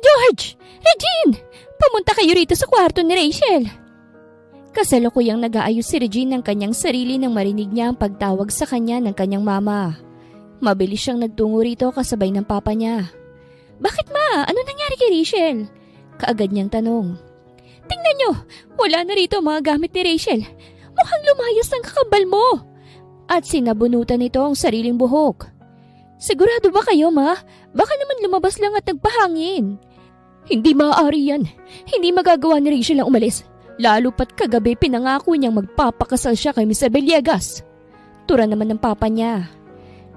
George! Regine! Pumunta kayo rito sa kwarto ni Rachel. Kasalukuyang nag-aayos si Regine ng kanyang sarili nang marinig niya ang pagtawag sa kanya ng kanyang mama. Mabilis siyang nagtungo rito kasabay ng papa niya. Bakit ma? Ano nangyari kay Rachel? Kaagad niyang tanong. Tingnan niyo! Wala na rito mga gamit ni Rachel. Mukhang lumayas ang kakambal mo. At sinabunutan nito ang sariling buhok. Sigurado ba kayo ma? Baka naman lumabas lang at nagpahangin. Hindi maaari yan. Hindi magagawa ni Rachel ang umalis. Lalo pat kagabi pinangako niyang magpapakasal siya kay Mr. Villegas. Tura naman ng papa niya.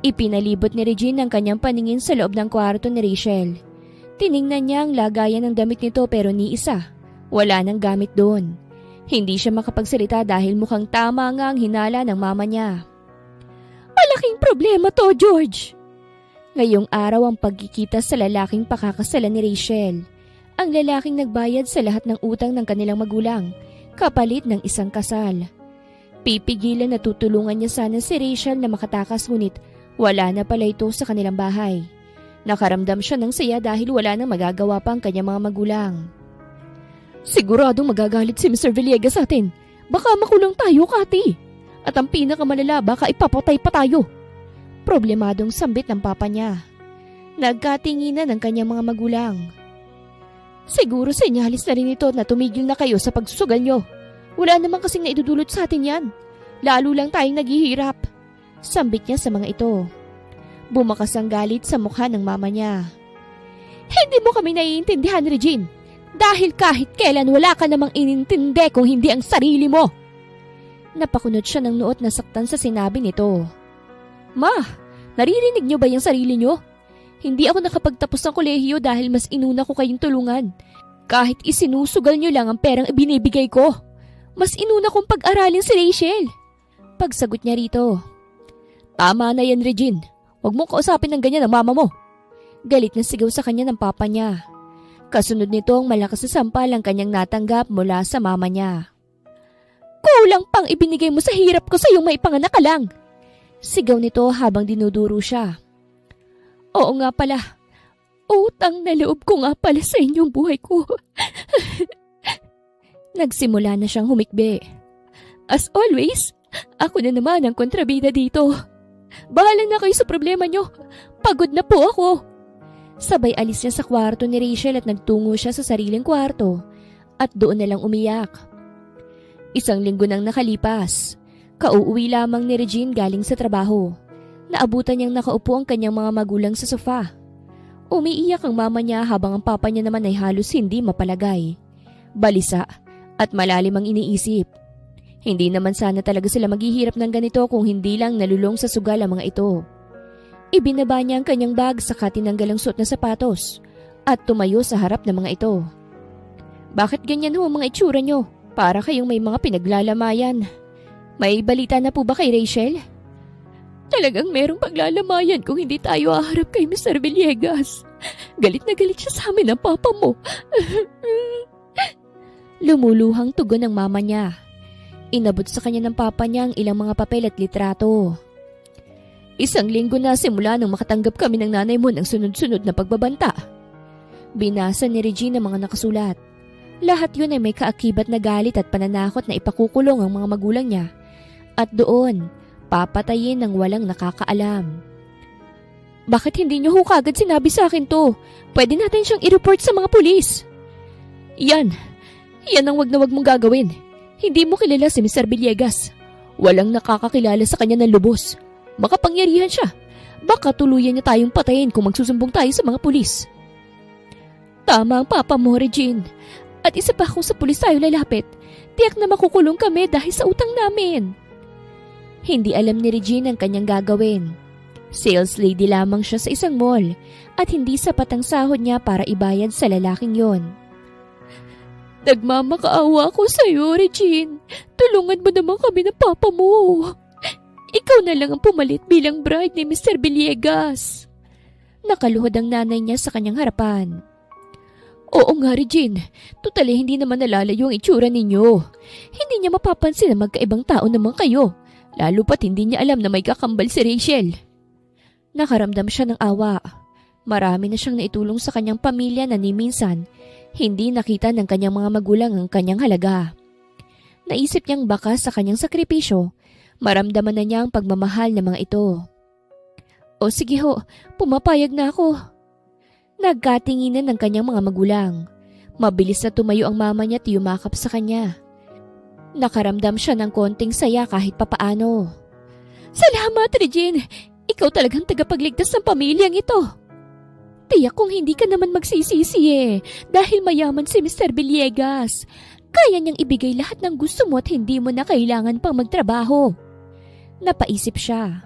Ipinalibot ni Regine ang kanyang paningin sa loob ng kwarto ni Rachel. Tiningnan niya ang lagayan ng damit nito pero ni isa. Wala nang gamit doon. Hindi siya makapagsalita dahil mukhang tama nga ang hinala ng mama niya. Malaking problema to, George. Ngayong araw ang pagkikita sa lalaking pakakasalan ni Rachel. Ang lalaking nagbayad sa lahat ng utang ng kanilang magulang, kapalit ng isang kasal. Pipigilan na tutulungan niya sana si Rachel na makatakas ngunit wala na pala ito sa kanilang bahay. Nakaramdam siya ng saya dahil wala nang magagawa pa ang kanyang mga magulang. Siguradong magagalit si Mr. Villegas sa atin. Baka makulong tayo, Kati. At ang pinakamalala, baka ipapatay pa tayo. Problemadong sambit ng papa niya. Nagkatinginan ng kanyang mga magulang. Siguro senyalis na rin ito na tumigil na kayo sa pagsusugal nyo. Wala naman kasing naidudulot sa atin yan. Lalo lang tayong naghihirap. Sambit niya sa mga ito. Bumakas ang galit sa mukha ng mama niya. Hindi mo kami naiintindihan, Regine. Dahil kahit kailan wala ka namang inintindi kung hindi ang sarili mo. Napakunot siya ng nuot na saktan sa sinabi nito. Ma, naririnig niyo ba yung sarili niyo? Hindi ako nakapagtapos ng kolehiyo dahil mas inuna ko kayong tulungan. Kahit isinusugal niyo lang ang perang ibinibigay ko. Mas inuna kong pag-aralin si Rachel. Pagsagot niya rito. Tama na yan, Regine. Huwag mong kausapin ng ganyan ang mama mo. Galit na sigaw sa kanya ng papa niya. Kasunod nito ang malakas na sampal ang kanyang natanggap mula sa mama niya. Kulang pang ibinigay mo sa hirap ko sa iyong maipanganak ka lang. Sigaw nito habang dinuduro siya. Oo nga pala. Utang na loob ko nga pala sa inyong buhay ko. Nagsimula na siyang humikbi. As always, ako na naman ang kontrabida dito. Bahala na kayo sa problema nyo. Pagod na po ako. Sabay alis niya sa kwarto ni Rachel at nagtungo siya sa sariling kwarto at doon na lang umiyak. Isang linggo nang nakalipas. Kauuwi lamang ni Regine galing sa trabaho. Naabutan niyang nakaupo ang kanyang mga magulang sa sofa. Umiiyak ang mama niya habang ang papa niya naman ay halos hindi mapalagay. Balisa at malalim ang iniisip. Hindi naman sana talaga sila maghihirap ng ganito kung hindi lang nalulong sa sugal ang mga ito. Ibinaba niya ang kanyang bag sa tinanggal ang suot na sapatos at tumayo sa harap ng mga ito. Bakit ganyan ho ang mga itsura niyo? Para kayong may mga pinaglalamayan. May balita na po ba kay Rachel? Talagang merong paglalamayan kung hindi tayo aharap kay Mr. Villegas. Galit na galit siya sa amin ng papa mo. Lumuluhang tugon ng mama niya. Inabot sa kanya ng papa niya ang ilang mga papel at litrato. Isang linggo na simula nang makatanggap kami ng nanay mo ng sunod-sunod na pagbabanta. Binasa ni Regine ang mga nakasulat. Lahat yun ay may kaakibat na galit at pananakot na ipakukulong ang mga magulang niya. At doon, papatayin ng walang nakakaalam. Bakit hindi niyo ho kagad sinabi sa akin to? Pwede natin siyang i-report sa mga pulis. Yan ang wag na wag mong gagawin. Hindi mo kilala si Mr. Villegas. Walang nakakakilala sa kanya ng lubos. Makapangyarihan siya. Baka tuluyan niya tayong patayin kung magsusumbong tayo sa mga pulis. Tama ang papa mo, Regine. At isa pa kung sa pulis tayo lalapit, tiyak na makukulong kami dahil sa utang namin. Hindi alam ni Regine ang kanyang gagawin. Sales lady lamang siya sa isang mall at hindi sapat ang sahod niya para ibayad sa lalaking yon. Nagmamakaawa ako sa iyo, Regine. Tulungan mo naman kami ng papa mo. Ikaw na lang ang pumalit bilang bride ni Mr. Villegas. Nakaluhod ang nanay niya sa kanyang harapan. Oo nga, Regine. Totally hindi naman nalalayo ang itsura ninyo. Hindi niya mapapansin na magkaibang tao naman kayo. Lalo pat hindi niya alam na may kakambal si Rachel. Nakaramdam siya ng awa. Marami na siyang naitulong sa kanyang pamilya na ni minsan hindi nakita ng kanyang mga magulang ang kanyang halaga. Naisip niyang baka sa kanyang sakripisyo, maramdaman na niya ang pagmamahal ng mga ito. O sige ho, pumapayag na ako. Nagkatinginan ng kanyang mga magulang. Mabilis na tumayo ang mama niya at yumakap sa kanya. Nakaramdam siya ng konting saya kahit papaano. Salamat, Regine! Ikaw talagang tagapagligtas ng pamilyang ito. Tiyak kung hindi ka naman magsisisi dahil mayaman si Mr. Villegas. Kaya niyang ibigay lahat ng gusto mo at hindi mo na kailangan pang magtrabaho. Napaisip siya,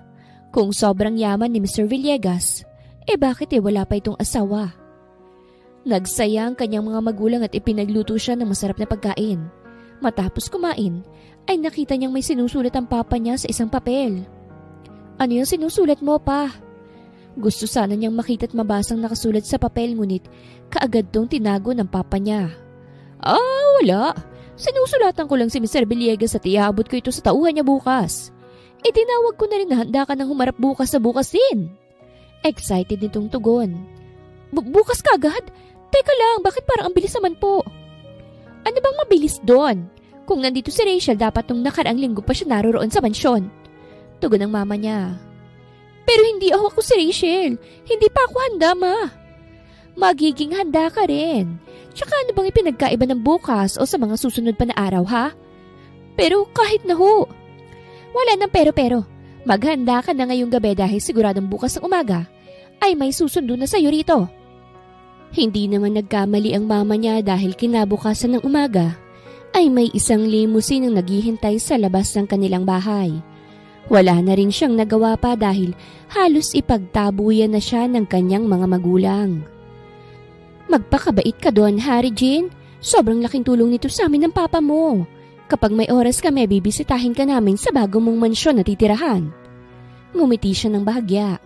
kung sobrang yaman ni Mr. Villegas, bakit wala pa itong asawa? Nagsaya ang kanyang mga magulang at ipinagluto siya ng masarap na pagkain. Matapos kumain, ay nakita niyang may sinusulat ang papa niya sa isang papel. Ano yung sinusulat mo, pa? Gusto sana niyang makita at mabasang nakasulat sa papel, ngunit kaagad dong tinago ng papa niya. Wala. Sinusulatan ko lang si Mr. Villegas at iabot ko ito sa tauhan niya bukas. Tinawag ko na rin na handa ka nang humarap bukas sa bukas din. Excited nitong tugon. Bukas kagad? Teka lang, bakit parang ang bilis naman po? Ano bang mabilis doon? Kung nandito si Rachel, dapat nung nakaraang linggo pa siya naroroon sa mansyon. Tugon ng mama niya. Pero hindi ako si Rachel. Hindi pa ako handa, ma. Magiging handa ka rin. Tsaka ano bang ipinagkaiba ng bukas o sa mga susunod pa na araw, ha? Pero kahit na ho. Wala nang pero. Maghanda ka na ngayong gabi dahil siguradong bukas ng umaga ay may susundo na sa'yo rito. Hindi naman nagkamali ang mama niya dahil kinabukasan ng umaga ay may isang limousine ang naghihintay sa labas ng kanilang bahay. Wala na rin siyang nagawa pa dahil halos ipagtabuyan na siya ng kanyang mga magulang. Magpakabait ka doon, Harry Jean. Sobrang laking tulong nito sa amin ng papa mo. Kapag may oras kami, bibisitahin ka namin sa bago mong mansyon na titirahan. Ngumiti siya ng bahagya.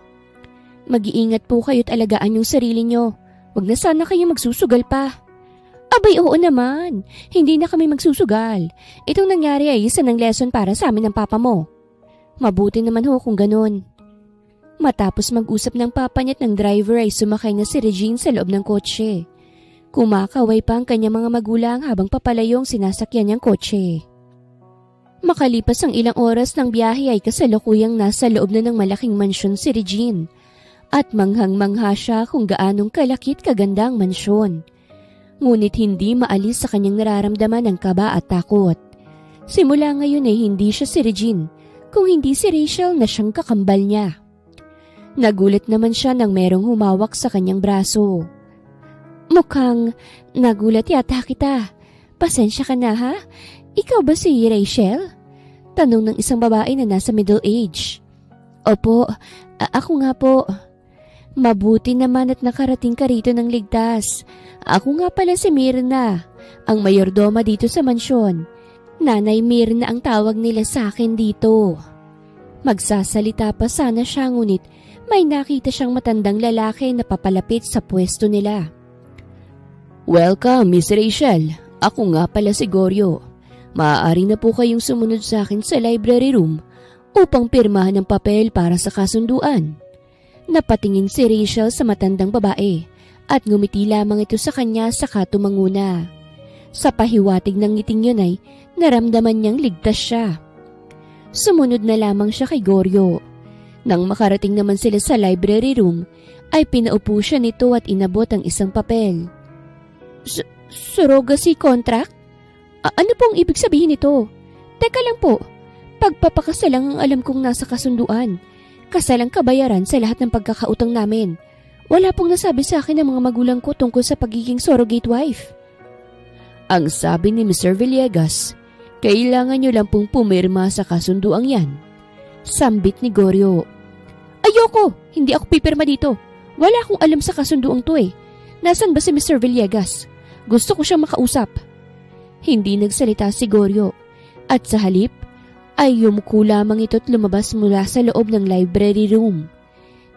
Mag-iingat po kayo't alagaan yung sarili nyo. Huwag na sana kayo magsusugal pa. Abay, oo naman. Hindi na kami magsusugal. Itong nangyari ay isa ng lesson para sa amin ng papa mo. Mabuti naman ho kung ganun. Matapos mag-usap ng papa niya at ng driver ay sumakay na si Regine sa loob ng kotse. Kumakaway pa ang kanyang mga magulang habang papalayong sinasakyan niyang kotse. Makalipas ang ilang oras ng biyahe ay kasalukuyang nasa loob na ng malaking mansyon si Regine. At manghang-mangha siya kung gaanong kalakit kaganda ang mansyon. Ngunit hindi maalis sa kanyang nararamdaman ng kaba at takot. Simula ngayon ay hindi siya si Regine, kung hindi si Rachel na siyang kakambal niya. Nagulat naman siya nang merong humawak sa kanyang braso. Mukhang nagulat yata kita. Pasensya ka na, ha? Ikaw ba si Rachel? Tanong ng isang babae na nasa middle age. Opo, ako nga po. Mabuti naman at nakarating ka rito ng ligtas. Ako nga pala si Mirna, ang mayordoma dito sa mansyon. Nanay Mirna ang tawag nila sa akin dito. Magsasalita pa sana siya, ngunit may nakita siyang matandang lalaki na papalapit sa pwesto nila. Welcome, Miss Rachel. Ako nga pala si Goryo. Maaari na po kayong sumunod sa akin sa library room upang pirmahan ng papel para sa kasunduan. Napatingin si Rachel sa matandang babae at ngumiti lamang ito sa kanya saka tumanguna. Sa pahiwatig ng ngiting yun ay naramdaman niyang ligtas siya. Sumunod na lamang siya kay Goryo. Nang makarating naman sila sa library room, ay pinaupo siya nito at inabot ang isang papel. Surrogacy contract? Ano pong ibig sabihin nito? Teka lang po, pagpapakasal lang ang alam kong nasa kasunduan. Kasalang kabayaran sa lahat ng pagkakautang namin. Wala pong nasabi sa akin ng mga magulang ko tungkol sa pagiging surrogate wife. Ang sabi ni Mr. Villegas, kailangan nyo lang pong pumirma sa kasunduang yan. Sambit ni Goryo. Ayoko! Hindi ako pipirma dito. Wala akong alam sa kasunduang to eh. Nasaan ba si Mr. Villegas? Gusto ko siyang makausap. Hindi nagsalita si Goryo. At sa halip, ay yumuko lamang ito at lumabas mula sa loob ng library room.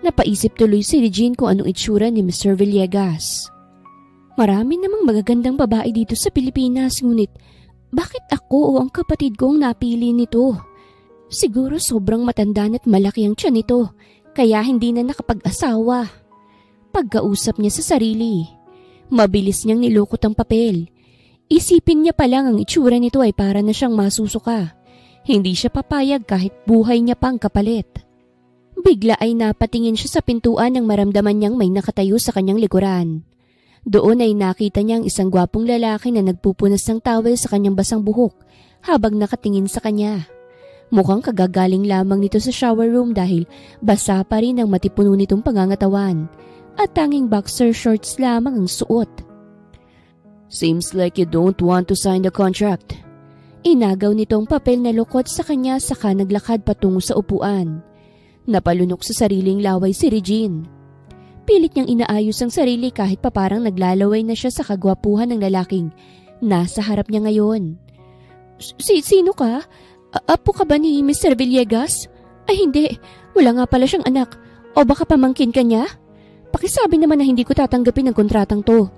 Napaisip tuloy si Regine kung anong itsura ni Mr. Villegas. Marami namang magagandang babae dito sa Pilipinas, ngunit bakit ako o ang kapatid ko ang napili nito? Siguro sobrang matanda at malaki ang tiyan nito, kaya hindi na nakapag-asawa. Pagkausap niya sa sarili, mabilis niyang nilukot ang papel. Isipin niya pa lang ang itsura nito ay para na siyang masusuka. Hindi siya papayag kahit buhay niya pang kapalit. Bigla ay napatingin siya sa pintuan nang maramdaman niyang may nakatayo sa kanyang likuran. Doon ay nakita niya ang isang gwapong lalaki na nagpupunas ng towel sa kanyang basang buhok habang nakatingin sa kanya. Mukhang kagagaling lamang nito sa shower room dahil basa pa rin ang matipuno nitong pangangatawan at tanging boxer shorts lamang ang suot. Seems like you don't want to sign the contract. Inagaw nitong papel na lukot sa kanya saka naglakad patungo sa upuan. Napalunok sa sariling laway si Regine. Pilit niyang inaayos ang sarili kahit pa parang naglalaway na siya sa kagwapuhan ng lalaking nasa harap niya ngayon. Sino ka? Apo ka ba ni Mr. Villegas? Ay hindi, wala nga pala siyang anak. O baka pamangkin ka niya? Pakisabi naman na hindi ko tatanggapin ang kontratang to.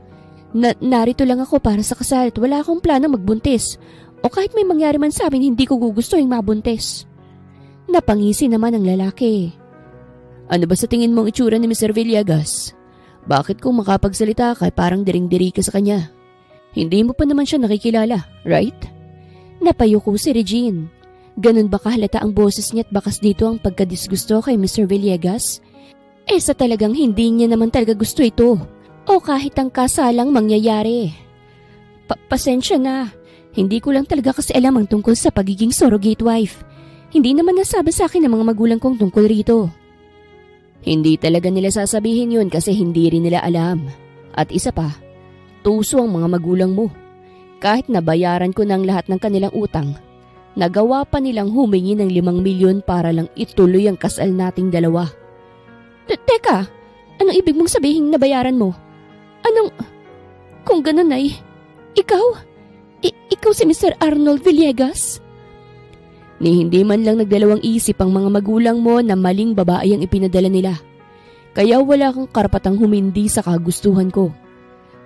Narito lang ako para sa kasal at wala akong plano magbuntis. O kahit may mangyari man sa amin, hindi ko gugustuhin mabuntis. Napangisi naman ang lalaki. Ano ba sa tingin mong itsura ni Mr. Villegas? Bakit kung makapagsalita ka parang diring-diri ka sa kanya? Hindi mo pa naman siya nakikilala, right? Napayuko si Regine. Ganun ba kahalata ang boses niya at bakas dito ang pagkadisgusto kay Mr. Villegas? Sa talagang hindi niya naman talaga gusto ito. O kahit ang kasalang mangyayari. Pasensya na. Hindi ko lang talaga kasi alam ang tungkol sa pagiging surrogate wife. Hindi naman nasabi sa akin ng mga magulang kong tungkol rito. Hindi talaga nila sasabihin yun kasi hindi rin nila alam. At isa pa, tuso ang mga magulang mo. Kahit nabayaran ko ng lahat ng kanilang utang, nagawa pa nilang humingi ng 5 milyon para lang ituloy ang kasal nating dalawa. Teka, anong ibig mong sabihin nabayaran mo? Kung ganun ay, ikaw si Mr. Arnold Villegas? Ni hindi man lang nagdalawang isip ang mga magulang mo na maling babae ang ipinadala nila. Kaya wala kang karapatang humindi sa kagustuhan ko.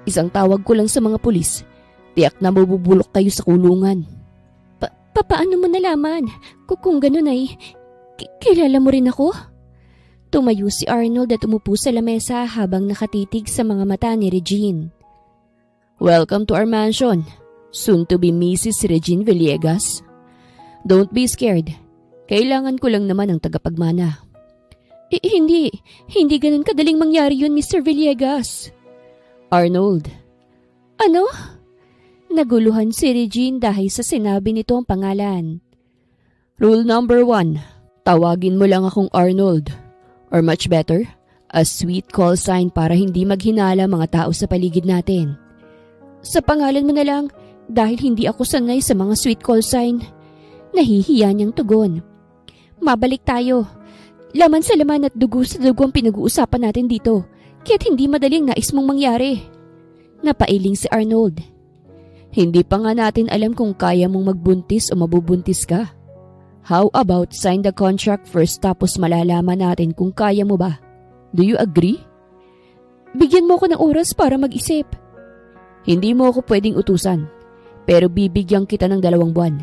Isang tawag ko lang sa mga pulis, tiyak na mabubulok kayo sa kulungan. Paano mo nalaman? Kung ganun ay, kilala mo rin ako? Tumayo si Arnold at umupo sa lamesa habang nakatitig sa mga mata ni Regine. Welcome to our mansion, soon to be Mrs. Regine Villegas. Don't be scared. Kailangan ko lang naman ang tagapagmana. Hindi ganun kadaling mangyari yun, Mr. Villegas. Arnold. Ano? Naguluhan si Regine dahil sa sinabi nito ang pangalan. Rule number 1, tawagin mo lang akong Arnold. Or much better, a sweet call sign para hindi maghinala mga tao sa paligid natin. Sa pangalan mo na lang, dahil hindi ako sanay sa mga sweet call sign. Nahihiya niyang tugon. Mabalik tayo. Laman sa laman at dugo sa dugo ang pinag-uusapan natin dito, kaya't hindi madaling nais mong mangyari. Napailing si Arnold. Hindi pa nga natin alam kung kaya mong magbuntis o mabubuntis ka. How about sign the contract first tapos malalaman natin kung kaya mo ba? Do you agree? Bigyan mo ko ng oras para mag-isip. Hindi mo ako pwedeng utusan, pero bibigyan kita ng 2 buwan.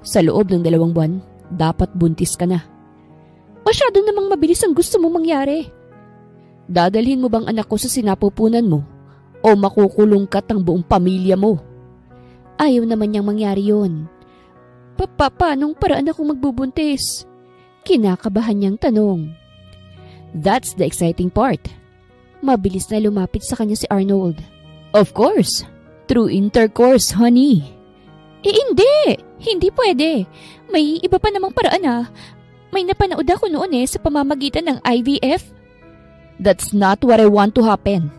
Sa loob ng 2 buwan, dapat buntis ka na. Masyado namang mabilis ang gusto mong mangyari. Dadalhin mo bang anak ko sa sinapupunan mo? O makukulong ka't ang buong pamilya mo? Ayaw naman niyang mangyari yun. Paanong paraan akong magbubuntis? Kinakabahan niyang tanong. That's the exciting part. Mabilis na lumapit sa kanya si Arnold. Of course, through intercourse, honey. Hindi! Hindi pwede. May iba pa namang paraan . May napanood ako noon sa pamamagitan ng IVF. That's not what I want to happen.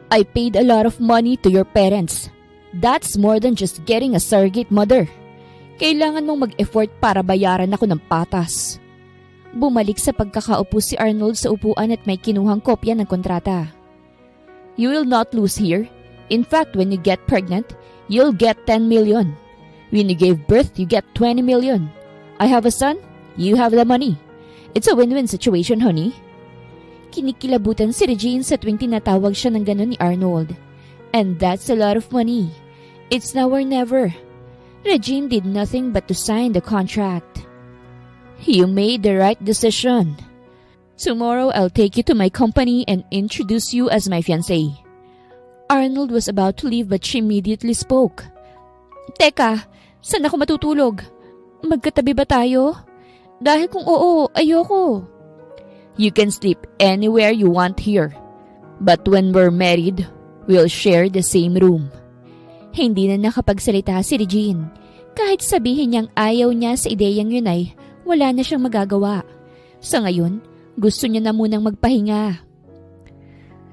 I paid a lot of money to your parents. That's more than just getting a surrogate mother. Kailangan mong mag-effort para bayaran ako ng patas. Bumalik sa pagkakaupo si Arnold sa upuan at may kinuhang kopya ng kontrata. You will not lose here. In fact, when you get pregnant, you'll get 10 million. When you gave birth, you get 20 million. I have a son, you have the money. It's a win-win situation, honey. Kinikilabutan si Regine sa tuwing tinatawag siya ng ganon ni Arnold. And that's a lot of money. It's now or never. Regine did nothing but to sign the contract. You made the right decision. Tomorrow I'll take you to my company and introduce you as my fiancé. Arnold was about to leave but she immediately spoke. Teka, saan ako matutulog? Magkatabi ba tayo? Dahil kung oo, ayoko. You can sleep anywhere you want here. But when we're married, we'll share the same room. Hindi na nakapagsalita si Regine. Kahit sabihin niyang ayaw niya sa ideyang yun ay wala na siyang magagawa. Sa ngayon, gusto niya na munang magpahinga.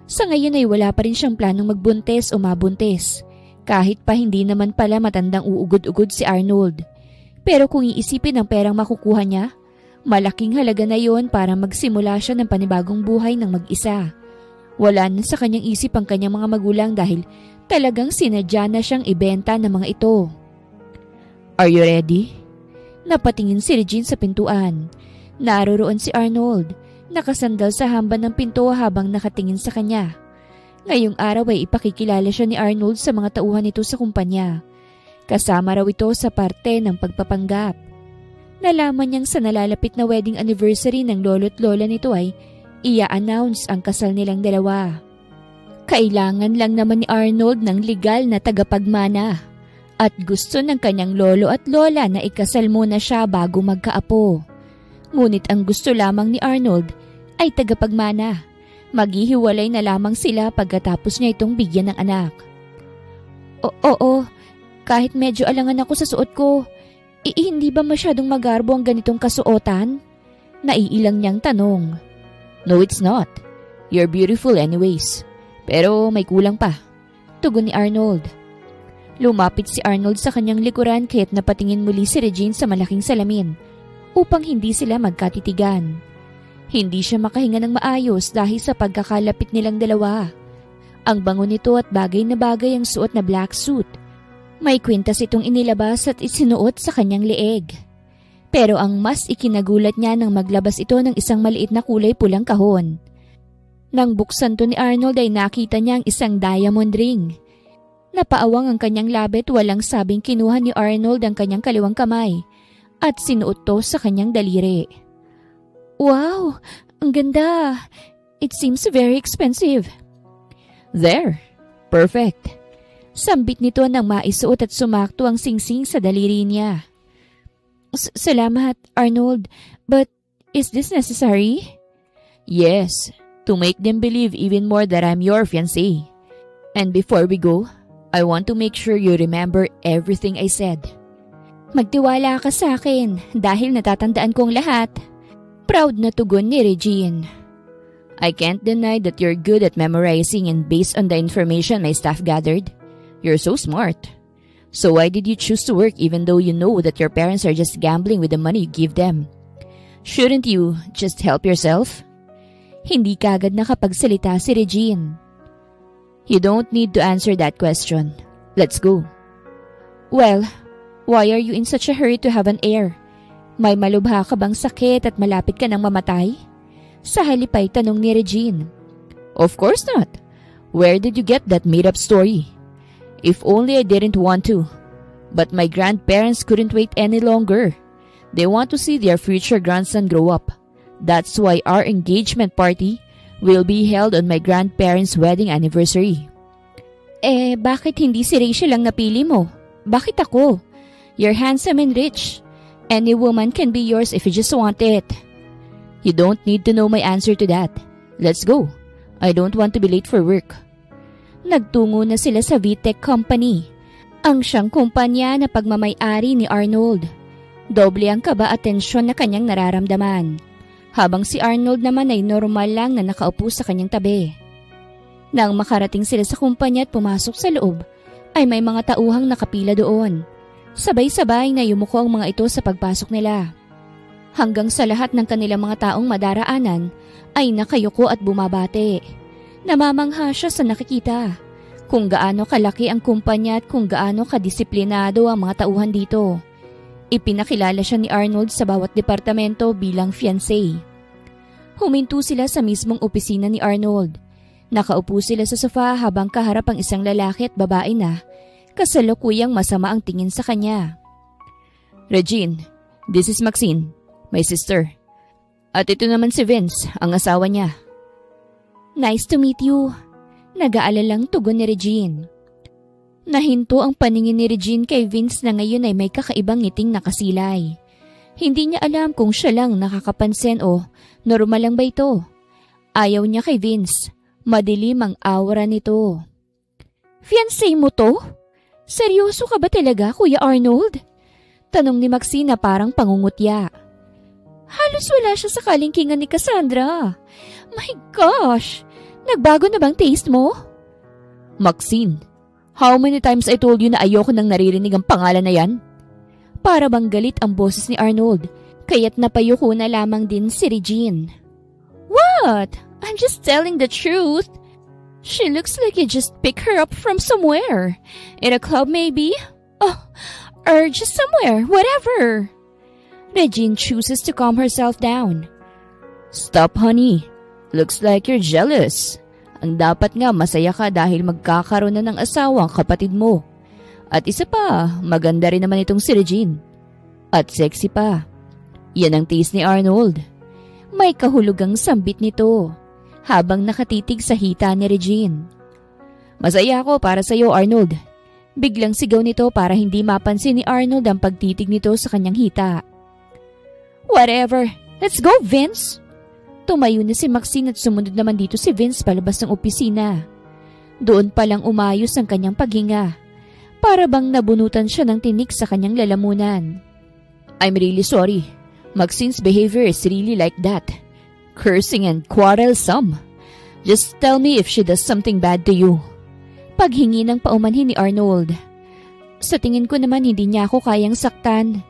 Sa ngayon ay wala pa rin siyang planong magbuntis o mabuntis. Kahit pa hindi naman pala matandang uugod-ugod si Arnold. Pero kung iisipin ang perang makukuha niya, malaking halaga na yon para magsimula siya ng panibagong buhay ng mag-isa. Wala na sa kanyang isip ang kanyang mga magulang dahil talagang sinadya na siyang ibenta ng mga ito. Are you ready? Napatingin si Regine sa pintuan. Naroroon si Arnold, nakasandal sa hamban ng pinto habang nakatingin sa kanya. Ngayong araw ay ipakikilala siya ni Arnold sa mga tauhan nito sa kumpanya. Kasama raw ito sa parte ng pagpapanggap. Nalaman niyang sa nalalapit na wedding anniversary ng lolo't lola nito ay ia-announce ang kasal nilang dalawa. Kailangan lang naman ni Arnold ng legal na tagapagmana at gusto ng kanyang lolo at lola na ikasal muna siya bago magkaapo. Ngunit ang gusto lamang ni Arnold ay tagapagmana. Maghihiwalay na lamang sila pagkatapos niya itong bigyan ng anak. Oo, kahit medyo alangan ako sa suot ko, hindi ba masyadong magarbo ang ganitong kasuotan? Naiilang niyang tanong. No, it's not. You're beautiful anyways. Pero may kulang pa. Tugon ni Arnold. Lumapit si Arnold sa kanyang likuran kaya't napatingin muli si Regine sa malaking salamin upang hindi sila magkatitigan. Hindi siya makahinga ng maayos dahil sa pagkakalapit nilang dalawa. Ang bango nito at bagay na bagay ang suot na black suit. May kwintas itong inilabas at isinuot sa kanyang leeg. Pero ang mas ikinagulat niya nang maglabas ito ng isang maliit na kulay pulang kahon. Nang buksan to ni Arnold ay nakita niya ang isang diamond ring. Napaawang ang kanyang labit, walang sabing kinuha ni Arnold ang kanyang kaliwang kamay at sinuot to sa kanyang daliri. Wow! Ang ganda! It seems very expensive. There! Perfect! Sambit nito nang maisuot at sumakto ang singsing sa daliri niya. Salamat, Arnold. But is this necessary? Yes, to make them believe even more that I'm your fiancé. And before we go, I want to make sure you remember everything I said. Magtiwala ka sa akin dahil natatandaan kong lahat. Proud na tugon ni Regine. I can't deny that you're good at memorizing and based on the information my staff gathered, you're so smart. So why did you choose to work even though you know that your parents are just gambling with the money you give them? Shouldn't you just help yourself? Hindi kagad nakapagsalita si Regine. You don't need to answer that question. Let's go. Well, why are you in such a hurry to have an heir? May malubha ka bang sakit at malapit ka nang mamatay? Sa halip ay tanong ni Regine. Of course not. Where did you get that made-up story? If only I didn't want to. But my grandparents couldn't wait any longer. They want to see their future grandson grow up. That's why our engagement party will be held on my grandparents' wedding anniversary. Bakit hindi si Rachel ang napili mo? Bakit ako? You're handsome and rich. Any woman can be yours if you just want it. You don't need to know my answer to that. Let's go. I don't want to be late for work. Nagtungo na sila sa VTech Company, ang siyang kumpanya na pagmamay-ari ni Arnold. Doble ang kaba at tensyon na kanyang nararamdaman, habang si Arnold naman ay normal lang na nakaupo sa kanyang tabi. Nang makarating sila sa kumpanya at pumasok sa loob, ay may mga tauhang nakapila doon. Sabay-sabay na yumuko ang mga ito sa pagpasok nila. Hanggang sa lahat ng kanilang mga taong madaraanan ay nakayuko at bumabate. Namamangha siya sa nakikita kung gaano kalaki ang kumpanya at kung gaano kadisiplinado ang mga tauhan dito. Ipinakilala siya ni Arnold sa bawat departamento bilang fiancé. Huminto sila sa mismong opisina ni Arnold. Nakaupo sila sa sofa habang kaharap ang isang lalaki at babae na kasalukuyang masama ang tingin sa kanya. Regine, this is Maxine, my sister. At ito naman si Vince, ang asawa niya. Nice to meet you. Nag-aalalang tugon ni Regine. Nahinto ang paningin ni Regine kay Vince na ngayon ay may kakaibang ngiting nakasilay. Hindi niya alam kung siya lang nakakapansin o normal lang ba ito. Ayaw niya kay Vince. Madilim ang aura nito. Fiancé mo to? Seryoso ka ba talaga, Kuya Arnold? Tanong ni Maxine na parang pangungutya. Halos wala siya sa kalingkingan ni Cassandra. My gosh! Nagbago na bang taste mo? Maxine, how many times I told you na ayoko nang naririnig ang pangalan na yan? Para bang galit ang boses ni Arnold, kaya't napayuko na lamang din si Regine. What? I'm just telling the truth. She looks like you just picked her up from somewhere. In a club maybe? Oh, or just somewhere, whatever. Regine chooses to calm herself down. Stop, honey. Looks like you're jealous. Ang dapat nga masaya ka dahil magkakaroon na ng asawa ang kapatid mo. At isa pa, maganda rin naman itong si Regine. At sexy pa. Yan ang taste ni Arnold. May kahulugang sambit nito habang nakatitig sa hita ni Regine. Masaya ako para sa iyo, Arnold. Biglang sigaw nito para hindi mapansin ni Arnold ang pagtitig nito sa kanyang hita. Whatever. Let's go, Vince! Tumayo na si Maxine at sumunod naman dito si Vince palabas ng opisina. Doon palang umayos ang kanyang paghinga. Para bang nabunutan siya ng tinik sa kanyang lalamunan. I'm really sorry. Maxine's behavior is really like that. Cursing and quarrelsome. Just tell me if she does something bad to you. Paghingi ng paumanhin ni Arnold. Sa tingin ko naman hindi niya ako kayang saktan.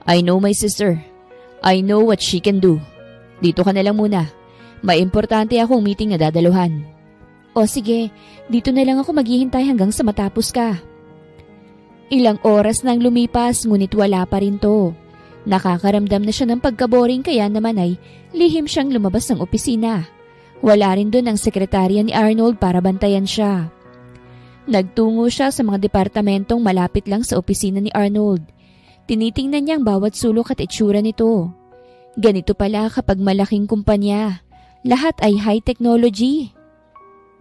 I know my sister. I know what she can do. Dito ka na lang muna. May importante akong meeting na dadaluhan. O sige, dito na lang ako maghihintay hanggang sa matapos ka. Ilang oras nang lumipas ngunit wala pa rin to. Nakakaramdam na siya ng pagkaboring kaya naman ay lihim siyang lumabas ng opisina. Wala rin doon ang sekretarya ni Arnold para bantayan siya. Nagtungo siya sa mga departamentong malapit lang sa opisina ni Arnold. Tinitingnan niya ang bawat sulok at itsura nito. Ganito pala kapag malaking kumpanya. Lahat ay high technology.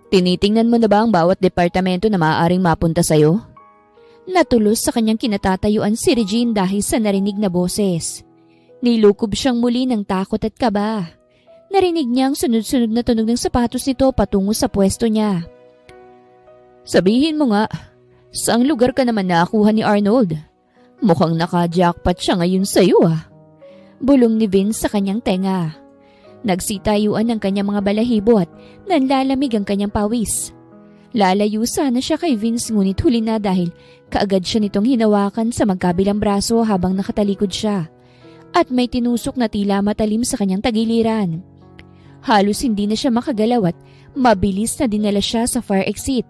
Tinitingnan mo na ba ang bawat departamento na maaaring mapunta sa'yo? Natulos sa kanyang kinatatayuan si Regine dahil sa narinig na boses. Nilukob siyang muli ng takot at kaba. Narinig niya ang sunod-sunod na tunog ng sapatos nito patungo sa pwesto niya. Sabihin mo nga, saang lugar ka naman nakakuha ni Arnold? Mukhang naka-jackpot siya ngayon sa'yo ah. Bulong ni Vince sa kanyang tenga. Nagsitayuan ang kanyang mga balahibo at nanlalamig ang kanyang pawis. Lalayo sana siya kay Vince ngunit huli na dahil kaagad siya nitong hinawakan sa magkabilang braso habang nakatalikod siya. At may tinusok na tila matalim sa kanyang tagiliran. Halos hindi na siya makagalaw at mabilis na dinala siya sa fire exit.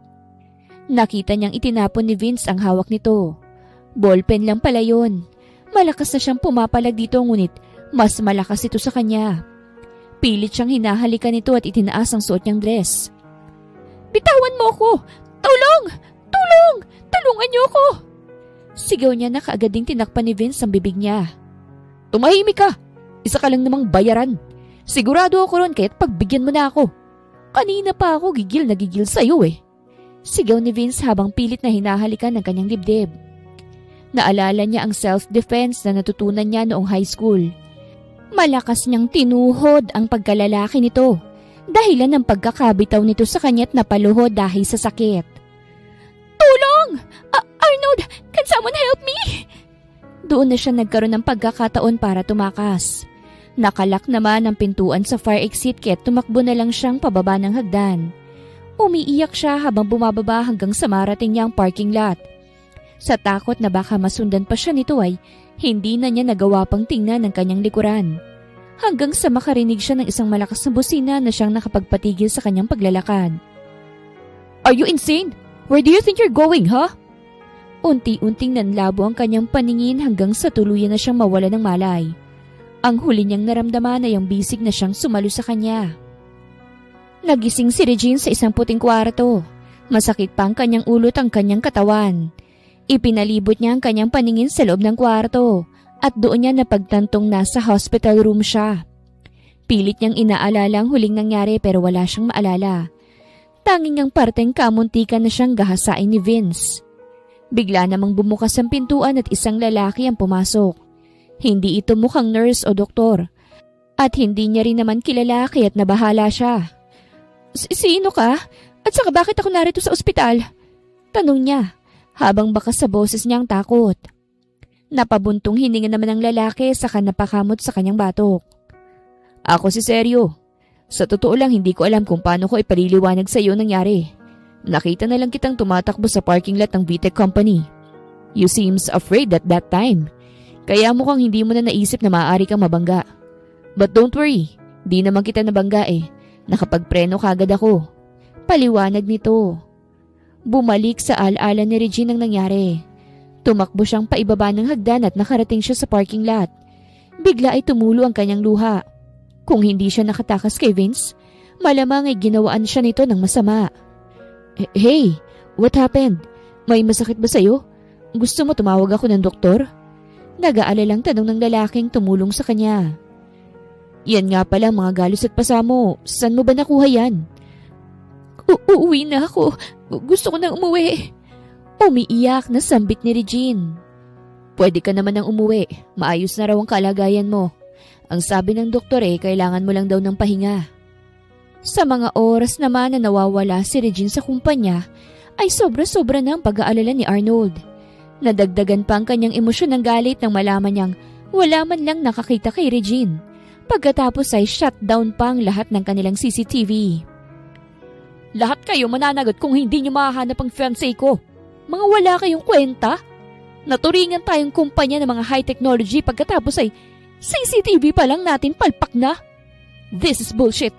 Nakita niyang itinapon ni Vince ang hawak nito. Ballpen lang pala yun. Malakas na siyang pumapalag dito ngunit mas malakas ito sa kanya. Pilit siyang hinahalikan nito at itinaas ang suot niyang dress. Bitawan mo ako! Tulong! Tulong! Tulungan niyo ako! Sigaw niya na kaagad ding tinakpan ni Vince ang bibig niya. Tumahimik ka! Isa ka lang namang bayaran. Sigurado ako ron kaya't pagbigyan mo na ako. Kanina pa ako gigil na gigil sa'yo eh. Sigaw ni Vince habang pilit na hinahalikan ng kanyang dibdib. Naalala niya ang self-defense na natutunan niya noong high school. Malakas niyang tinuhod ang pagkalalaki nito. Dahilan ng pagkakabitaw nito sa kanya't napaluhod dahil sa sakit. Tulong! Arnold! Can someone help me? Doon na siya nagkaroon ng pagkakataon para tumakas. Nakalak naman ang pintuan sa fire exit kaya't tumakbo na lang siyang pababa ng hagdan. Umiiyak siya habang bumababa hanggang sa marating niya ang parking lot. Sa takot na baka masundan pa siya nito ay hindi na niya nagawa pang tingnan ang kanyang likuran. Hanggang sa makarinig siya ng isang malakas na busina na siyang nakapagpatigil sa kanyang paglalakad. Are you insane? Where do you think you're going, huh? Unti-unting nanlabo ang kanyang paningin hanggang sa tuluyan na siyang mawala ng malay. Ang huli niyang naramdaman ay ang bisig na siyang sumalo sa kanya. Nagising si Regine sa isang puting kwarto. Masakit pa ang kanyang ulo at ang kanyang katawan. Ipinalibot niya ang kanyang paningin sa loob ng kwarto at doon niya napagtantong nasa hospital room siya. Pilit niyang inaalala ang huling nangyari pero wala siyang maalala. Tanging ang parteng kamuntikan na siyang gahasain ni Vince. Bigla namang bumukas ang pintuan at isang lalaki ang pumasok. Hindi ito mukhang nurse o doktor. At hindi niya rin naman kilala kaya't nabahala siya. Sino ka? At saka bakit ako narito sa ospital? Tanong niya, habang bakas sa boses niyang takot. Napabuntong hininga naman ang lalaki saka napakamot sa kanyang batok. Ako si Sergio. Sa totoo lang hindi ko alam kung paano ko ipaliliwanag sa iyo nangyari. Nakita na lang kitang tumatakbo sa parking lot ng VTech company. You seems afraid at that time. Kaya mukhang hindi mo na naisip na maaari kang mabangga. But don't worry, di naman kita nabangga eh. Nakapagpreno kagad ako. Paliwanag nito. Bumalik sa alaala ni Regine ang nangyari. Tumakbo siyang paibaba ng hagdan at nakarating siya sa parking lot. Bigla ay tumulo ang kanyang luha. Kung hindi siya nakatakas kay Vince, malamang ay ginawaan siya nito ng masama. Hey, what happened? May masakit ba sa'yo? Gusto mo tumawag ako ng doktor? Nag-aalalang tanong ng lalaking tumulong sa kanya. Yan nga pala mga galos at pasa mo. Saan mo ba nakuha yan? Uuwi na ako. Gusto ko nang umuwi. Umiiyak na sambit ni Regine. Pwede ka naman nang umuwi. Maayos na raw ang kalagayan mo. Ang sabi ng doktor kailangan mo lang daw ng pahinga. Sa mga oras naman na nawawala si Regine sa kumpanya, ay sobra-sobra na ang pag-aalala ni Arnold. Nadagdagan pa ang kanyang emosyon ng galit nang malaman niyang wala man lang nakakita kay Regine. Pagkatapos ay shutdown pa ang lahat ng kanilang CCTV. Lahat kayo mananagot kung hindi niyo mahahanap ang fiancé ko. Mga wala kayong kwenta. Naturingan tayong kumpanya ng mga high technology pagkatapos ay CCTV pa lang natin palpak na. This is bullshit.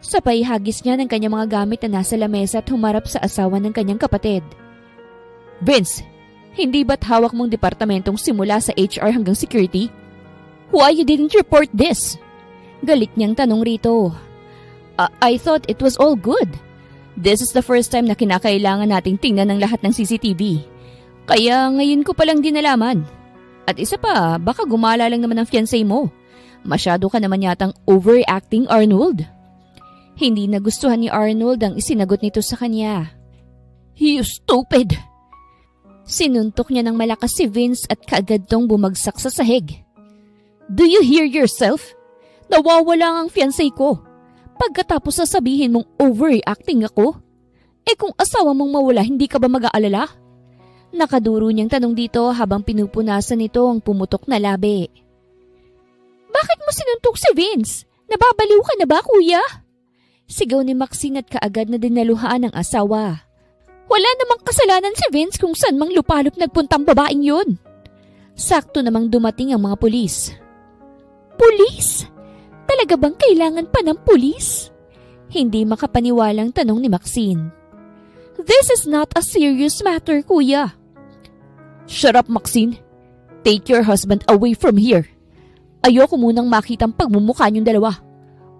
Sabay hagis niya ng kanyang mga gamit na nasa lamesa at humarap sa asawa ng kanyang kapatid. Vince, hindi ba't hawak mong departamentong simula sa HR hanggang security? Why you didn't report this? Galit niyang tanong rito. I thought it was all good. This is the first time na kinakailangan nating tingnan ng lahat ng CCTV. Kaya ngayon ko palang din nalaman. At isa pa, baka gumala lang naman ang fiancé mo. Masyado ka naman yatang overacting, Arnold. Hindi nagustuhan ni Arnold ang isinagot nito sa kanya. You stupid! Sinuntok niya ng malakas si Vince at kaagad tong bumagsak sa sahig. Do you hear yourself? Nawawala ang fiancé ko. Pagkatapos sasabihin mong overreacting ako? Kung asawa mong mawala, hindi ka ba mag-aalala? Nakaduro niyang tanong dito habang pinupunasan nito ang pumutok na labi. Bakit mo sinuntok si Vince? Nababaliw ka na ba, kuya? Sigaw ni Maxine at kaagad na dinaluhaan ng asawa. Wala namang kasalanan si Vince kung saan mang lupalop nagpuntang babaeng yun. Sakto namang dumating ang mga pulis. Pulis? Talaga bang kailangan pa ng pulis? Hindi makapaniwalang tanong ni Maxine. This is not a serious matter, kuya. Shut up, Maxine. Take your husband away from here. Ayoko munang makitang pagmumukha niyong dalawa.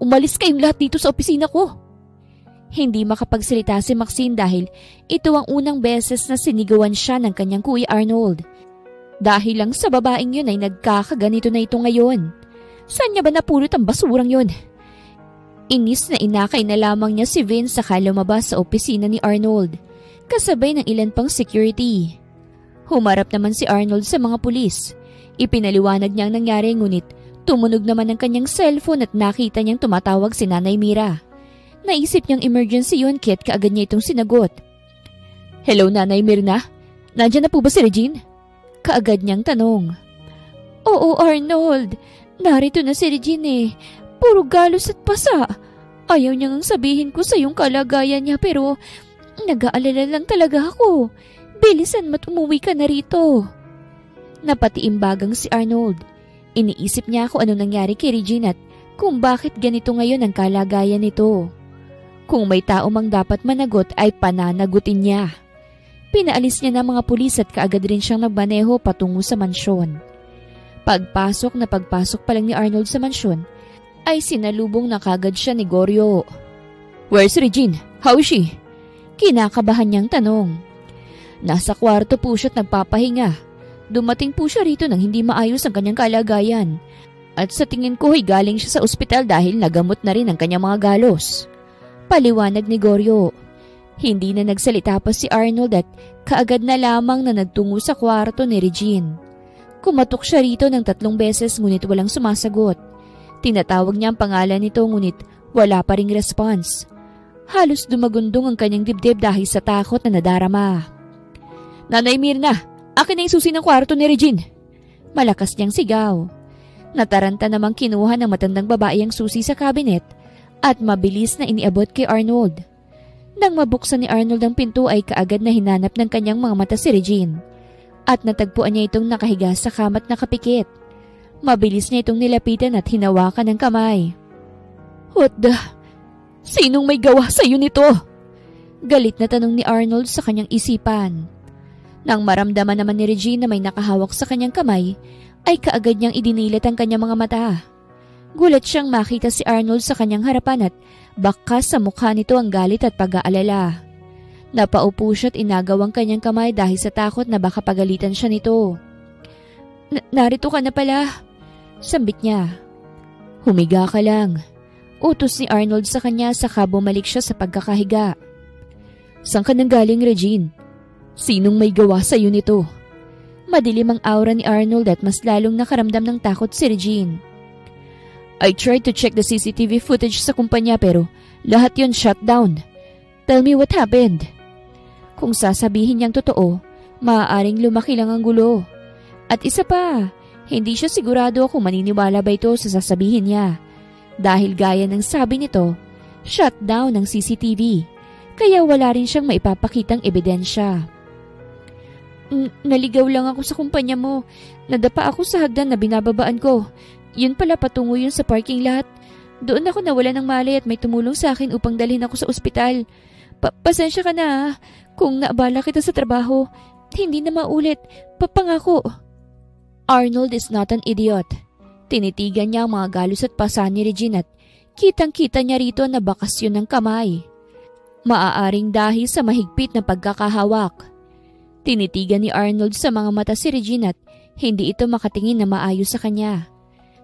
Umalis kayong lahat dito sa opisina ko. Hindi makapagsalita si Maxine dahil ito ang unang beses na sinigawan siya ng kanyang kuya Arnold. Dahil lang sa babaeng yun ay nagkakaganito na ito ngayon. Saan niya ba napulot ang basurang yun? Inis na inakay na lamang niya si Vince saka lumabas sa opisina ni Arnold, kasabay ng ilan pang security. Humarap naman si Arnold sa mga pulis. Ipinaliwanag niya ang nangyari ngunit tumunog naman ang kanyang cellphone at nakita niyang tumatawag si Nanay Mira. Naisip niyang emergency yun kaya't kaagad niya itong sinagot. Hello Nanay Mirna, nandiyan na po ba si Regine? Kaagad niyang tanong. Oo Arnold, narito na si Regine Puro galos at pasa. Ayaw niyang sabihin ko sa iyong kalagayan niya pero nag-aalala lang talaga ako. Bilisan mat umuwi ka na rito. Napatiimbagang si Arnold. Iniisip niya kung ano nangyari kay Regine at kung bakit ganito ngayon ang kalagayan nito. Kung may tao mang dapat managot ay pananagutin niya. Pinaalis niya ng mga pulis at kaagad rin siyang nagmaneho patungo sa mansyon. Pagpasok pa lang ni Arnold sa mansyon ay sinalubong na kagad siya ni Goryo. Where's Regine? How is she? Kinakabahan niyang tanong. Nasa kwarto po siya at nagpapahinga. Dumating po siya rito nang hindi maayos ang kanyang kalagayan. At sa tingin ko ay galing siya sa ospital dahil nagamot na rin ang kanyang mga galos. Paliwanag ni Goryo. Hindi na nagsalita pa si Arnold at kaagad na lamang na nagtungo sa kwarto ni Regine. Kumatok siya rito ng 3 beses ngunit walang sumasagot. Tinatawag niya ang pangalan nito ngunit wala pa ring response. Halos dumagundong ang kanyang dibdib dahil sa takot na nadarama. "Nanay Mirna, akin na yung susi ng kwarto ni Regine!" Malakas niyang sigaw. Nataranta namang kinuha ng matandang babae ang susi sa cabinet at mabilis na iniabot kay Arnold. Nang mabuksan ni Arnold ang pinto ay kaagad na hinanap ng kanyang mga mata si Regine at natagpuan niya itong nakahiga sa kamat nakapikit. Mabilis niya itong nilapitan at hinawakan ng kamay. "What the? Sinong may gawa sa'yo nito?" Galit na tanong ni Arnold sa kanyang isipan. Nang maramdaman naman ni Regine na may nakahawak sa kanyang kamay, ay kaagad niyang idinilat ang kanyang mga mata. Gulat siyang makita si Arnold sa kanyang harapan at bakas sa mukha nito ang galit at pag-aalala. Napaupo siya at inagaw ang kanyang kamay dahil sa takot na baka pagalitan siya nito. Narito ka na pala," sambit niya. "Humiga ka lang," utos ni Arnold sa kanya saka bumalik siya sa pagkakahiga. "Saan ka nang galing, Regine? Sinong may gawa sa'yo nito?" Madilim ang aura ni Arnold at mas lalong nakaramdam ng takot si Regine. "I tried to check the CCTV footage sa kumpanya pero lahat yon shut down. Tell me what happened." Kung sasabihin niyang totoo, maaaring lumaki lang ang gulo. At isa pa, hindi siya sigurado kung maniniwala ba ito sa sasabihin niya. Dahil gaya ng sabi nito, shut down ang CCTV, kaya wala rin siyang maipapakitang ebidensya. "Naligaw lang ako sa kumpanya mo. Nadapa ako sa hagdan na binababaan ko. Yun pala patungo yun sa parking lot. Doon ako nawala ng malay at may tumulong sa akin upang dalhin ako sa ospital. Pasensya ka na ha. Kung naabala kita sa trabaho, hindi na maulit. Papangako." Arnold is not an idiot. Tinitigan niya ang mga galos at pasa ni Regine at kitang-kita niya rito na bakas yun ng kamay. Maaaring dahil sa mahigpit na pagkakahawak. Tinitigan ni Arnold sa mga mata si Regine at hindi ito makatingin na maayos sa kanya.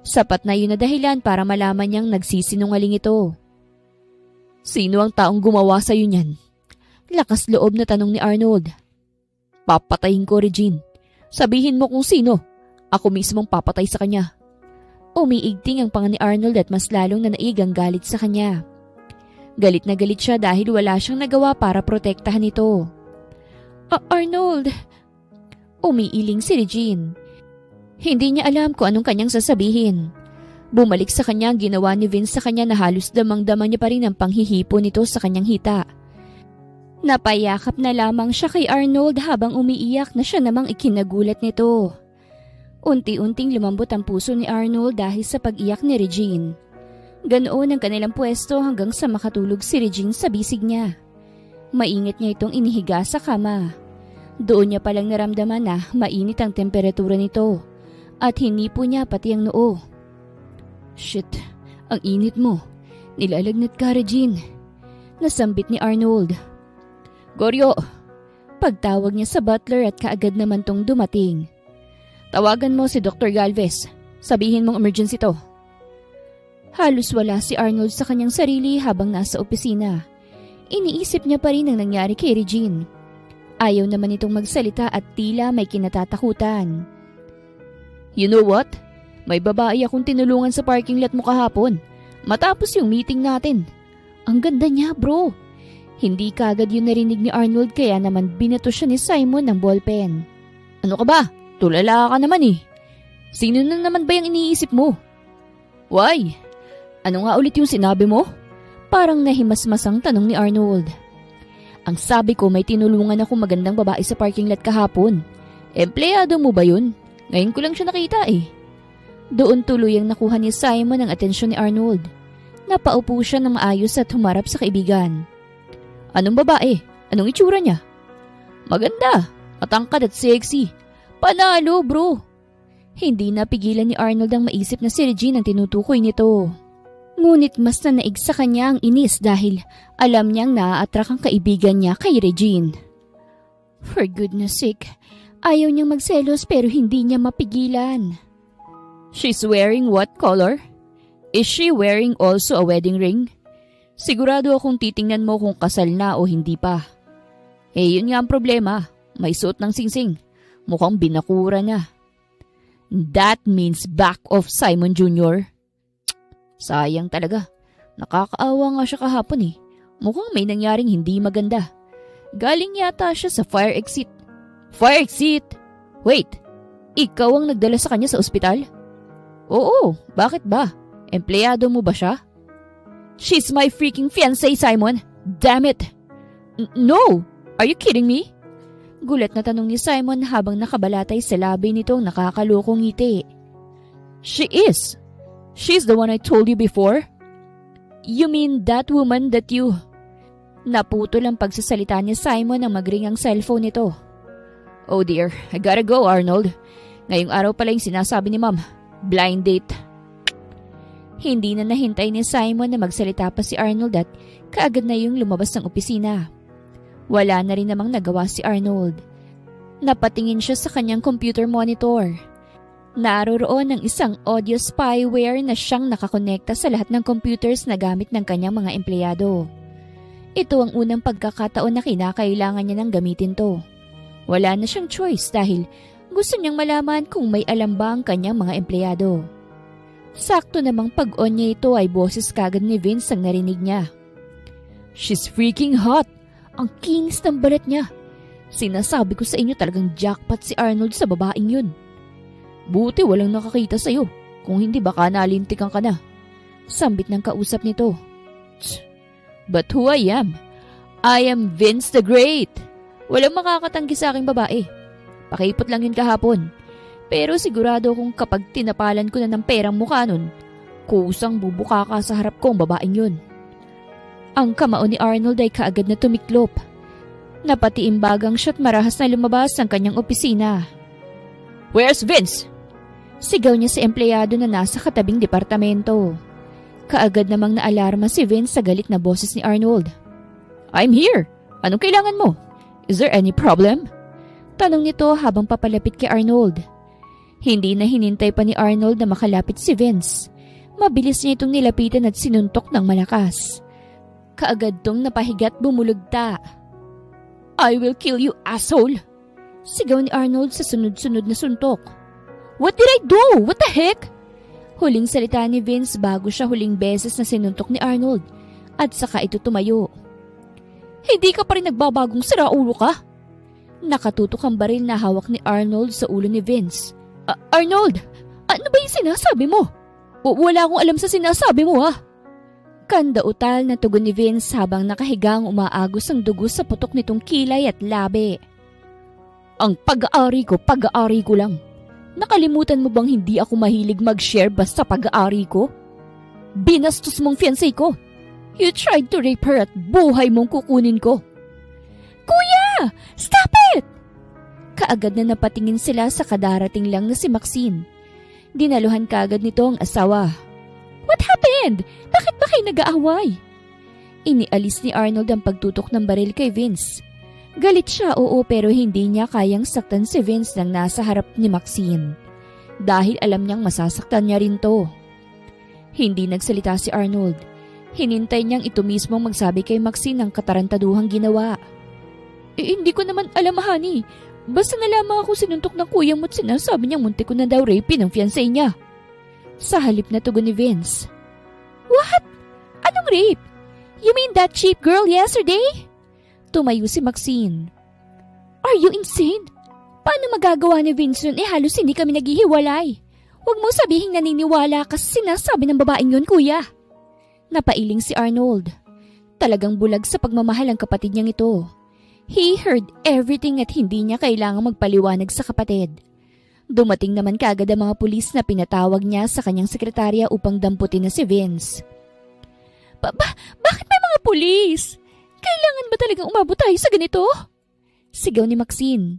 Sapat na yun na dahilan para malaman niyang nagsisinungaling ito. "Sino ang taong gumawa sa'yo niyan?" Lakas loob na tanong ni Arnold. "Papatayin ko, Regine. Sabihin mo kung sino. Ako mismong papatay sa kanya." Umiigting ang panga ni Arnold at mas lalong nanaig ang galit sa kanya. Galit na galit siya dahil wala siyang nagawa para protektahan ito. Arnold! Umiiling si Regine. Hindi niya alam kung anong kanyang sasabihin. Bumalik sa kanya ang ginawa ni Vince sa kanya na halos damang-dama niya pa rin ang panghihipo nito sa kanyang hita. Napayakap na lamang siya kay Arnold habang umiiyak na siya namang ikinagulat nito. Unti-unting lumambot ang puso ni Arnold dahil sa pag-iyak ni Regine. Ganoon ang kanilang pwesto hanggang sa makatulog si Regine sa bisig niya. Maingat niya itong inihiga sa kama. Doon niya palang naramdaman na mainit ang temperatura nito at hinipo niya pati ang noo. "Shit, ang init mo. Nilalagnat ka, Regine," nasambit ni Arnold. "Goryo!" Pagtawag niya sa butler at kaagad naman tong dumating. "Tawagan mo si Dr. Galvez. Sabihin mong emergency to." Halos wala si Arnold sa kanyang sarili habang nasa opisina. Iniisip niya pa rin ang nangyari kay Regine. Ayaw naman itong magsalita at tila may kinatatakutan. "You know what? May babae akong tinulungan sa parking lot mo kahapon. Matapos yung meeting natin. Ang ganda niya, bro." Hindi kagad yun narinig ni Arnold kaya naman binato siya ni Simon ng ballpen. "Ano ka ba? Tulala ka naman eh. Sino na naman ba yung iniisip mo?" "Why? Ano nga ulit yung sinabi mo?" Parang nahimasmasang tanong ni Arnold. "Ang sabi ko may tinulungan ako magandang babae sa parking lot kahapon. Empleyado mo ba yun? Ngayon ko lang siya nakita eh." Doon tuluyang nakuha ni Simon ang atensyon ni Arnold. Napaupo siya ng maayos at humarap sa kaibigan. "Anong babae? Anong itsura niya?" "Maganda, matangkad at sexy. Panalo, bro." Hindi napigilan ni Arnold ang maisip na si Regine ang tinutukoy nito. Ngunit mas nanaig sa kanya ang inis dahil alam niyang naa-attract ang kaibigan niya kay Regine. For goodness sake, ayaw niyang magselos pero hindi niya mapigilan. She's wearing what color? Is she wearing also a wedding ring? Sigurado akong titingnan mo kung kasal na o hindi pa. Yun nga ang problema. May suot ng singsing. Mukhang binakura na. That means back off, Simon Jr. Sayang talaga. Nakakaawa nga siya kahapon. Mukhang may nangyaring hindi maganda. Galing yata siya sa fire exit. Fire exit? Wait, ikaw ang nagdala sa kanya sa ospital? Oo, bakit ba? Empleyado mo ba siya? She's my freaking fiancé, Simon. Damn it! No! Are you kidding me? Gulat na tanong ni Simon habang nakabalatay sa labi nitong nakakalokong ngiti. She is. She's the one I told you before. You mean that woman that you... Naputol ang pagsasalita ni Simon nang magring ang cellphone nito. Oh dear, I gotta go, Arnold. Ngayong araw pala yung sinasabi ni Mom. Blind date. Hindi na nahintay ni Simon na magsalita pa si Arnold at kaagad na yung lumabas ng opisina. Wala na rin namang nagawa si Arnold. Napatingin siya sa kanyang computer monitor. Naroroon ang isang audio spyware na siyang nakakonekta sa lahat ng computers na gamit ng kanyang mga empleyado. Ito ang unang pagkakataon na kinakailangan niya ng gamitin to. Wala na siyang choice dahil gusto niyang malaman kung may alam ba ang kanyang mga empleyado. Sakto namang pag-on niya ito ay boses kagad ni Vince ang narinig niya. She's freaking hot! Ang kinis ng balat niya. Sinasabi ko sa inyo talagang jackpot si Arnold sa babaeng yun. Buti walang nakakita sa'yo. Kung hindi baka nalintikan ka na. Sambit ng kausap nito. But who I am? I am Vince the Great. Walang makakatanggi sa aking babae. Pakipot lang yun kahapon. Pero sigurado kung kapag tinapalan ko na ng perang mukha nun, kusang bubuka ka sa harap ko ang babaeng yun. Ang kamao ni Arnold ay kaagad na tumiklop. Napatiimbagang siya't marahas na lumabas ang kanyang opisina. Where's Vince? Sigaw niya sa empleyado na nasa katabing departamento. Kaagad namang naalarma si Vince sa galit na boses ni Arnold. I'm here. Anong kailangan mo? Is there any problem? Tanong nito habang papalapit kay Arnold. Hindi na hinintay pa ni Arnold na makalapit si Vince. Mabilis niya itong nilapitan at sinuntok ng malakas. Kaagad tong napahigat bumulugta. I will kill you, asshole! Sigaw ni Arnold sa sunod-sunod na suntok. What did I do? What the heck? Huling salita ni Vince bago siya huling beses na sinuntok ni Arnold at saka ito tumayo. Hindi ka pa rin nagbabagong siraulo ka? Nakatutok ang baril na hawak ni Arnold sa ulo ni Vince. Arnold, ano ba yung sinasabi mo? Wala akong alam sa sinasabi mo Kandautal na tugon ni Vince habang nakahigang umaagos ang dugo sa putok nitong kilay at labi. Ang pag-aari ko lang. Nakalimutan mo bang hindi ako mahilig mag-share basta pag-aari ko? Binastos mong fiancé ko. You tried to rape her at buhay mong kukunin ko. Kuya! Stop it! Kaagad na napatingin sila sa kadarating lang na si Maxine. Dinaluhan kaagad nito ang asawa. What happened? Bakit ba kayo nag-aaway? Inialis ni Arnold ang pagtutok ng baril kay Vince. Galit siya, oo, pero hindi niya kayang saktan si Vince nang nasa harap ni Maxine. Dahil alam niyang masasaktan niya rin to. Hindi nagsalita si Arnold. Hinintay niyang ito mismo magsabi kay Maxine ang katarantaduhang ginawa. Hindi ko naman alam, honey. Basta nalaman ako sinuntok ng kuya mo at sinasabi niyang munti ko na daw rape ng fiancé niya. Sa halip na tugon ni Vince. What? Anong rape? You mean that cheap girl yesterday? Tumayo si Maxine. Are you insane? Paano magagawa ni Vince yun? Halos hindi kami naghihiwalay. Huwag mo sabihing naniniwala kasi sinasabi ng babaeng yun, kuya. Napailing si Arnold. Talagang bulag sa pagmamahal ang kapatid niyang ito. He heard everything at hindi niya kailangang magpaliwanag sa kapatid. Dumating naman kaagad ang mga pulis na pinatawag niya sa kanyang sekretarya upang damputin na si Vince. Bakit may mga pulis? Kailangan ba talagang umabot tayo sa ganito? Sigaw ni Maxine.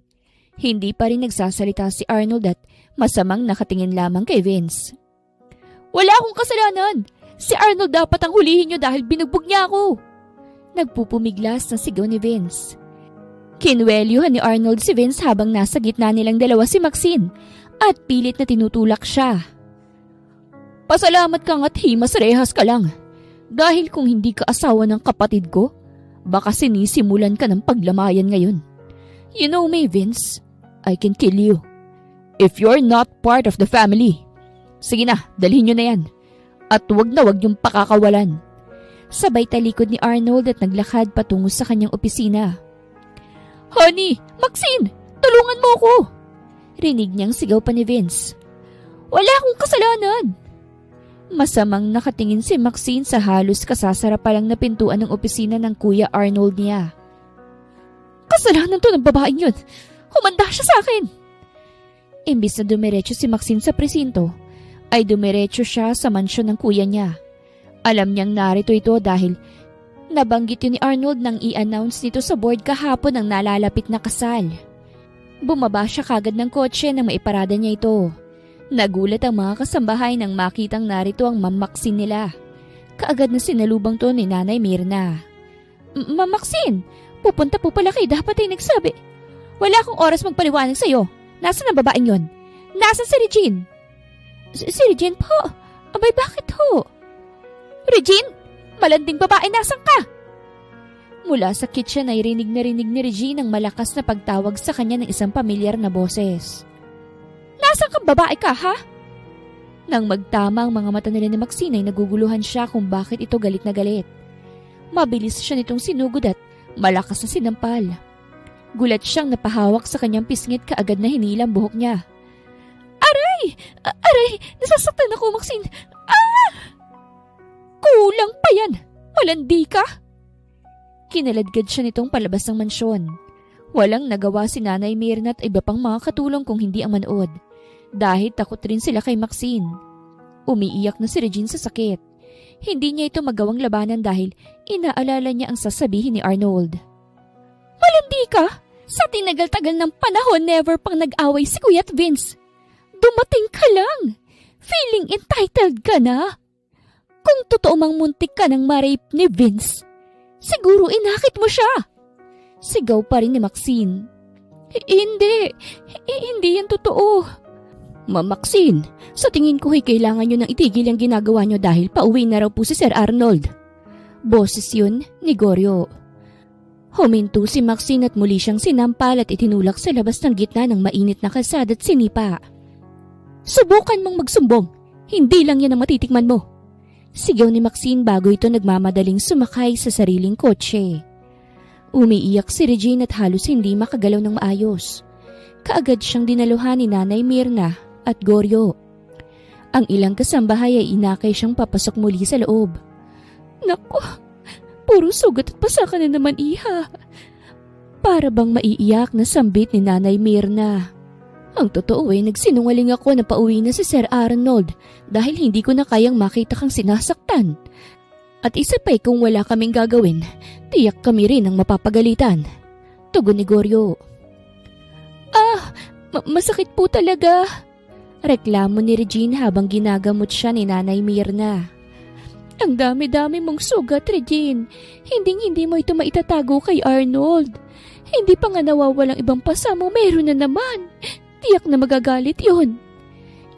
Hindi pa rin nagsasalita si Arnold at masamang nakatingin lamang kay Vince. Wala akong kasalanan. Si Arnold dapat ang hulihin niyo dahil binugbog niya ako. Nagpupumiglas na sigaw ni Vince. Kinwelyuhan ni Arnold si Vince habang nasa gitna nilang dalawa si Maxine at pilit na tinutulak siya. Pasalamat ka nga't himas rehas ka lang. Dahil kung hindi ka asawa ng kapatid ko, baka sinisimulan ka ng paglamayan ngayon. You know me, Vince. I can kill you. If you're not part of the family. Sige na, dalhin nyo na yan. At wag na wag yung pakakawalan. Sabay talikod ni Arnold at naglakad patungo sa kanyang opisina. Honey, Maxine, tulungan mo ako. Rinig niyang sigaw pa ni Vince. Wala akong kasalanan. Masamang nakatingin si Maxine sa halos kasasara pa lang na pintuan ng opisina ng Kuya Arnold niya. Kasalanan to ng babaeng yun. Humanda siya sa akin. Imbis na dumiretso si Maxine sa presinto, ay dumiretso siya sa mansyon ng kuya niya. Alam niyang narito ito dahil nabanggit yun ni Arnold nang i-announce nito sa board kahapon ng nalalapit na kasal. Bumaba siya kagad ng kotse nang maiparada niya ito. Nagulat ang mga kasambahay nang makitang narito ang Ma'am Maxine nila. Kaagad na sinalubang to ni Nanay Mirna. Ma'am Maxine, pupunta po pala kayo, dapat ay nagsabi. Wala akong oras magpaliwanag sa'yo. Nasaan ang babaeng yon? Nasaan si Regine? Si Regine po? Abay, bakit ho? Regine? Malanding babae, nasan ka? Mula sa kitchen ay rinig na rinig ni Regine ang malakas na pagtawag sa kanya ng isang pamilyar na boses. Nasaan kang babae ka, ha? Nang magtama ang mga mata nila ni Maxine ay naguguluhan siya kung bakit ito galit na galit. Mabilis siya nitong sinugod at malakas na sinampal. Gulat siyang napahawak sa kanyang pisngit kaagad na hinilang buhok niya. Aray! Aray! Nasasaktan ako, Maxine! Ah! Kulang pa yan! Malandi ka! Kinaladkad siya nitong palabas ng mansyon. Walang nagawa si Nanay Mirna at iba pang mga katulong kung hindi ang manood. Dahil takot rin sila kay Maxine. Umiiyak na si Regine sa sakit. Hindi niya ito magawang labanan dahil inaalala niya ang sasabihin ni Arnold. Malandi ka? Sa tinagal-tagal ng panahon, never pang nag-away si Kuya at Vince. Dumating ka lang. Feeling entitled ka na. Kung totoo mang muntik ka ng ma-rape ni Vince, siguro inakit mo siya. Sigaw pa rin ni Maxine. Hindi yan totoo. Ma'am Maxine, sa tingin ko ay kailangan nyo nang itigil ang ginagawa nyo dahil pauwi na raw po si Sir Arnold. Boses yun ni Goryo. Huminto si Maxine at muli siyang sinampal at itinulak sa labas ng gitna ng mainit na kalsada at sinipa. Subukan mong magsumbong. Hindi lang yan ang matitikman mo. Sigaw ni Maxine bago ito nagmamadaling sumakay sa sariling kotse. Umiiyak si Regine at halos hindi makagalaw ng maayos. Kaagad siyang dinaluhan ni Nanay Mirna at Goryo. Ang ilang kasambahay ay inakay siyang papasok muli sa loob. Naku, puro sugat at pasaka na naman, iha. Para bang maiiyak na sambit ni Nanay Mirna. Ang totoo ay nagsinungaling ako na pauwi na si Sir Arnold dahil hindi ko na kayang makita kang sinasaktan. At isa pa'y kung wala kaming gagawin, tiyak kami rin ang mapapagalitan. Tugon ni Goryo. Masakit po talaga. Reklamo ni Regine habang ginagamot siya ni Nanay Mirna. Ang dami-dami mong sugat, Regine. Hindi mo ito maitatago kay Arnold. Hindi pa nga nawawalang ibang pasa mo, meron na naman. Tiyak na magagalit yon.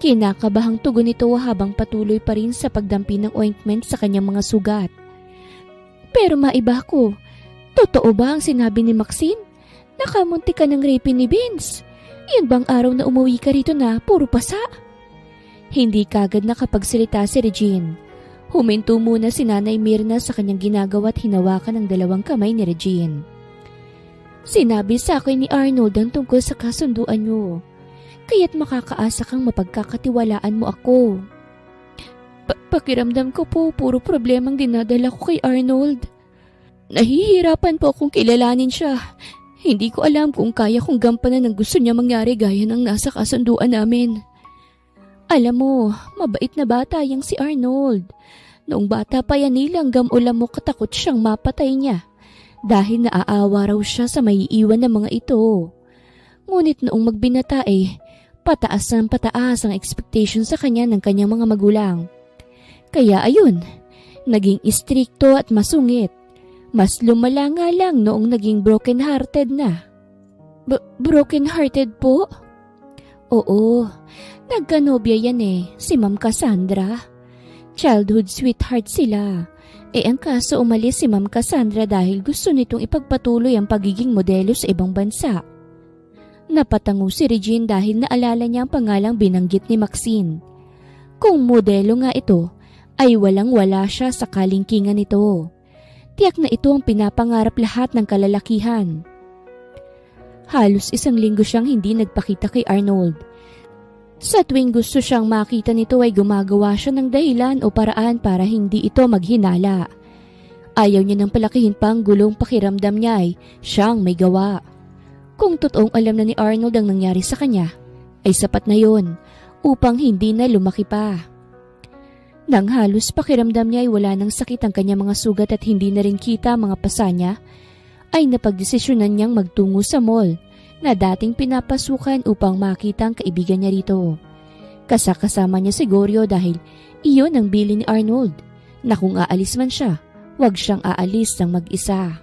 Kinakabahang tugon nito habang patuloy pa rin sa pagdampi ng ointment sa kanyang mga sugat. Pero maiba ko, totoo ba ang sinabi ni Maxine? Nakamunti ka ng rape ni Vince. Yan bang araw na umuwi ka rito na puro pasa? Hindi kagad nakapagsalita si Regine. Huminto muna si Nanay Mirna sa kanyang ginagawa at hinawakan ang dalawang kamay ni Regine. Sinabi sa akin ni Arnold ang tungkol sa kasunduan niyo. Kaya't makakaasa kang mapagkakatiwalaan mo ako. Pakiramdam ko po, puro problemang dinadala ko kay Arnold. Nahihirapan po akong kilalanin siya. Hindi ko alam kung kaya kong gampanan ang gusto niya mangyari gaya ng nasa kasunduan namin. Alam mo, mabait na bata yang si Arnold. Noong bata pa yan nilang gamulam mo katakot siyang mapatay niya. Dahil naaawa raw siya sa maiiwan ng mga ito. Ngunit noong magbinata pataas ng pataas ang expectation sa kanya ng kanyang mga magulang. Kaya ayun, naging istrikto at masungit. Mas lumala nga lang noong naging broken-hearted na. Broken-hearted po? Oo, nagkanobya yan si Ma'am Cassandra. Childhood sweetheart sila. Ang kaso umalis si Ma'am Cassandra dahil gusto nitong ipagpatuloy ang pagiging modelo sa ibang bansa. Napatango si Regine dahil naalala niya ang pangalang binanggit ni Maxine. Kung modelo nga ito, ay walang-wala siya sa kalingkingan nito. Tiyak na ito ang pinapangarap lahat ng kalalakihan. Halos 1 linggo siyang hindi nagpakita kay Arnold. Sa tuwing gusto siyang makita nito ay gumagawa siya ng dahilan o paraan para hindi ito maghinala. Ayaw niya nang palakihin pa ang gulong pakiramdam niya ay siyang may gawa. Kung totoong alam na ni Arnold ang nangyari sa kanya, ay sapat na yon upang hindi na lumaki pa. Nang halos pakiramdam niya ay wala nang sakit ang kanyang mga sugat at hindi na rin kita ang mga pasa niya, ay napagdesisyonan niyang magtungo sa mall na dating pinapasukan upang makita ang kaibigan niya rito. Kasama niya si Goryo dahil iyon ang bili ni Arnold na kung aalis man siya, wag siyang aalis ng mag-isa.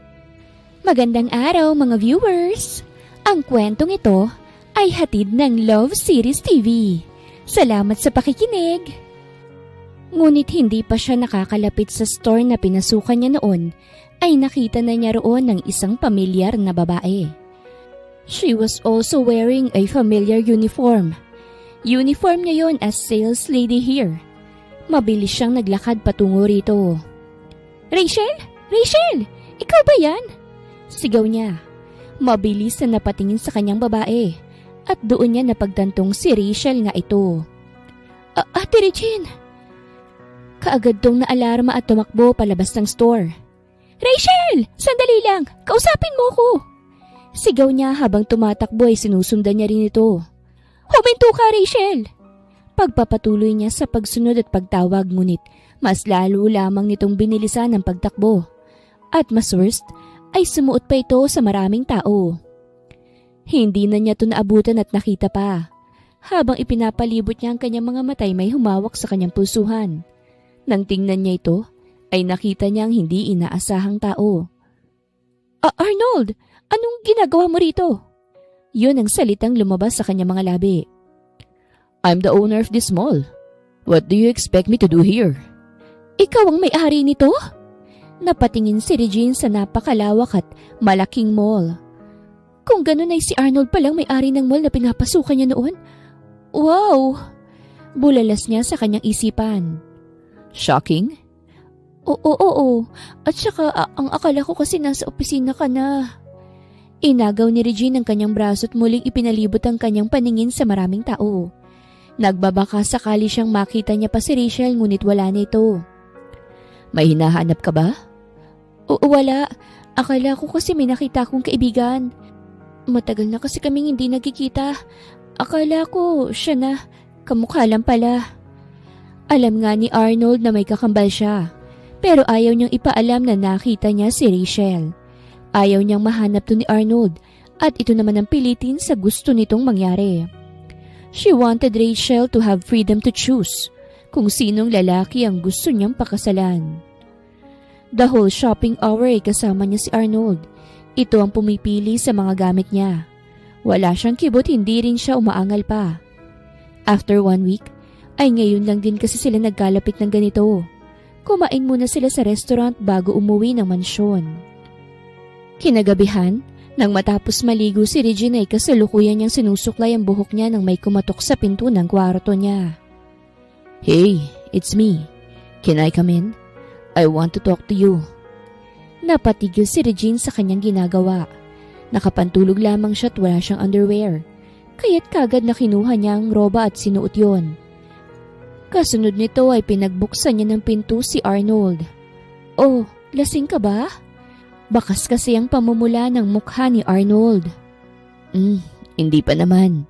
Magandang araw mga viewers! Ang kwentong ito ay hatid ng Love Series TV. Salamat sa pakikinig! Ngunit hindi pa siya nakakalapit sa store na pinasukan niya noon ay nakita na niya roon ng isang pamilyar na babae. She was also wearing a familiar uniform. Uniform niya yon as sales lady here. Mabilis siyang naglakad patungo rito. Rachel? Rachel! Ikaw ba yan? Sigaw niya. Mabilis na napatingin sa kanyang babae at doon niya napagtantong si Rachel nga ito. Ate Regine! Kaagad tong naalarma at tumakbo palabas ng store. Rachel! Sandali lang! Kausapin mo ko! Sigaw niya habang tumatakbo ay sinusundan niya rin ito. Huminto ka, Rachel! Pagpapatuloy niya sa pagsunod at pagtawag ngunit mas lalo lamang nitong binilisan ang pagtakbo. At mas worst ay sumuot pa ito sa maraming tao. Hindi na niya ito naabutan at nakita pa. Habang ipinapalibot niya ang kanyang mga matay may humawak sa kanyang pusuhan. Nang tingnan niya ito ay nakita niyang hindi inaasahang tao. Arnold! Anong ginagawa mo rito? Yun ang salitang lumabas sa kanyang mga labi. I'm the owner of this mall. What do you expect me to do here? Ikaw ang may-ari nito? Napatingin si Regine sa napakalawak at malaking mall. Kung ganun ay si Arnold palang may-ari ng mall na pinapasukan niya noon. Wow! Bulalas niya sa kanyang isipan. Shocking? Oo. At saka ang akala ko kasi nasa opisina ka na. Inagaw ni Regine ang kanyang braso at muling ipinalibot ang kanyang paningin sa maraming tao. Nagbabaka sakali siyang makita niya pa si Rachel ngunit wala na ito. May hinahanap ka ba? Wala. Akala ko kasi may nakita akong kaibigan. Matagal na kasi kaming hindi nagkikita. Akala ko siya na. Kamukha lang pala. Alam nga ni Arnold na may kakambal siya. Pero ayaw niyang ipaalam na nakita niya si Rachel. Ayaw niyang mahanap to ni Arnold at ito naman ang pilitin sa gusto nitong mangyari. She wanted Rachel to have freedom to choose kung sinong lalaki ang gusto niyang pakasalan. The whole shopping hour ay kasama niya si Arnold. Ito ang pumipili sa mga gamit niya. Wala siyang kibot, hindi rin siya umaangal pa. After 1 week, ay ngayon lang din kasi sila nagkalapit ng ganito. Kumain muna sila sa restaurant bago umuwi ng mansyon. Kinagabihan, nang matapos maligo si Regine ay kasalukuyan niyang sinusuklay ang buhok niya nang may kumatok sa pinto ng kwarto niya. Hey, it's me. Can I come in? I want to talk to you. Napatigil si Regine sa kanyang ginagawa. Nakapantulog lamang siya at wala siyang underwear. Kaya't kagad na kinuha niya ang roba at sinuot yon. Kasunod nito ay pinagbuksan niya ng pinto si Arnold. Oh, lasing ka ba? Bakas kasi ang pamumula ng mukha ni Arnold. Hindi pa naman.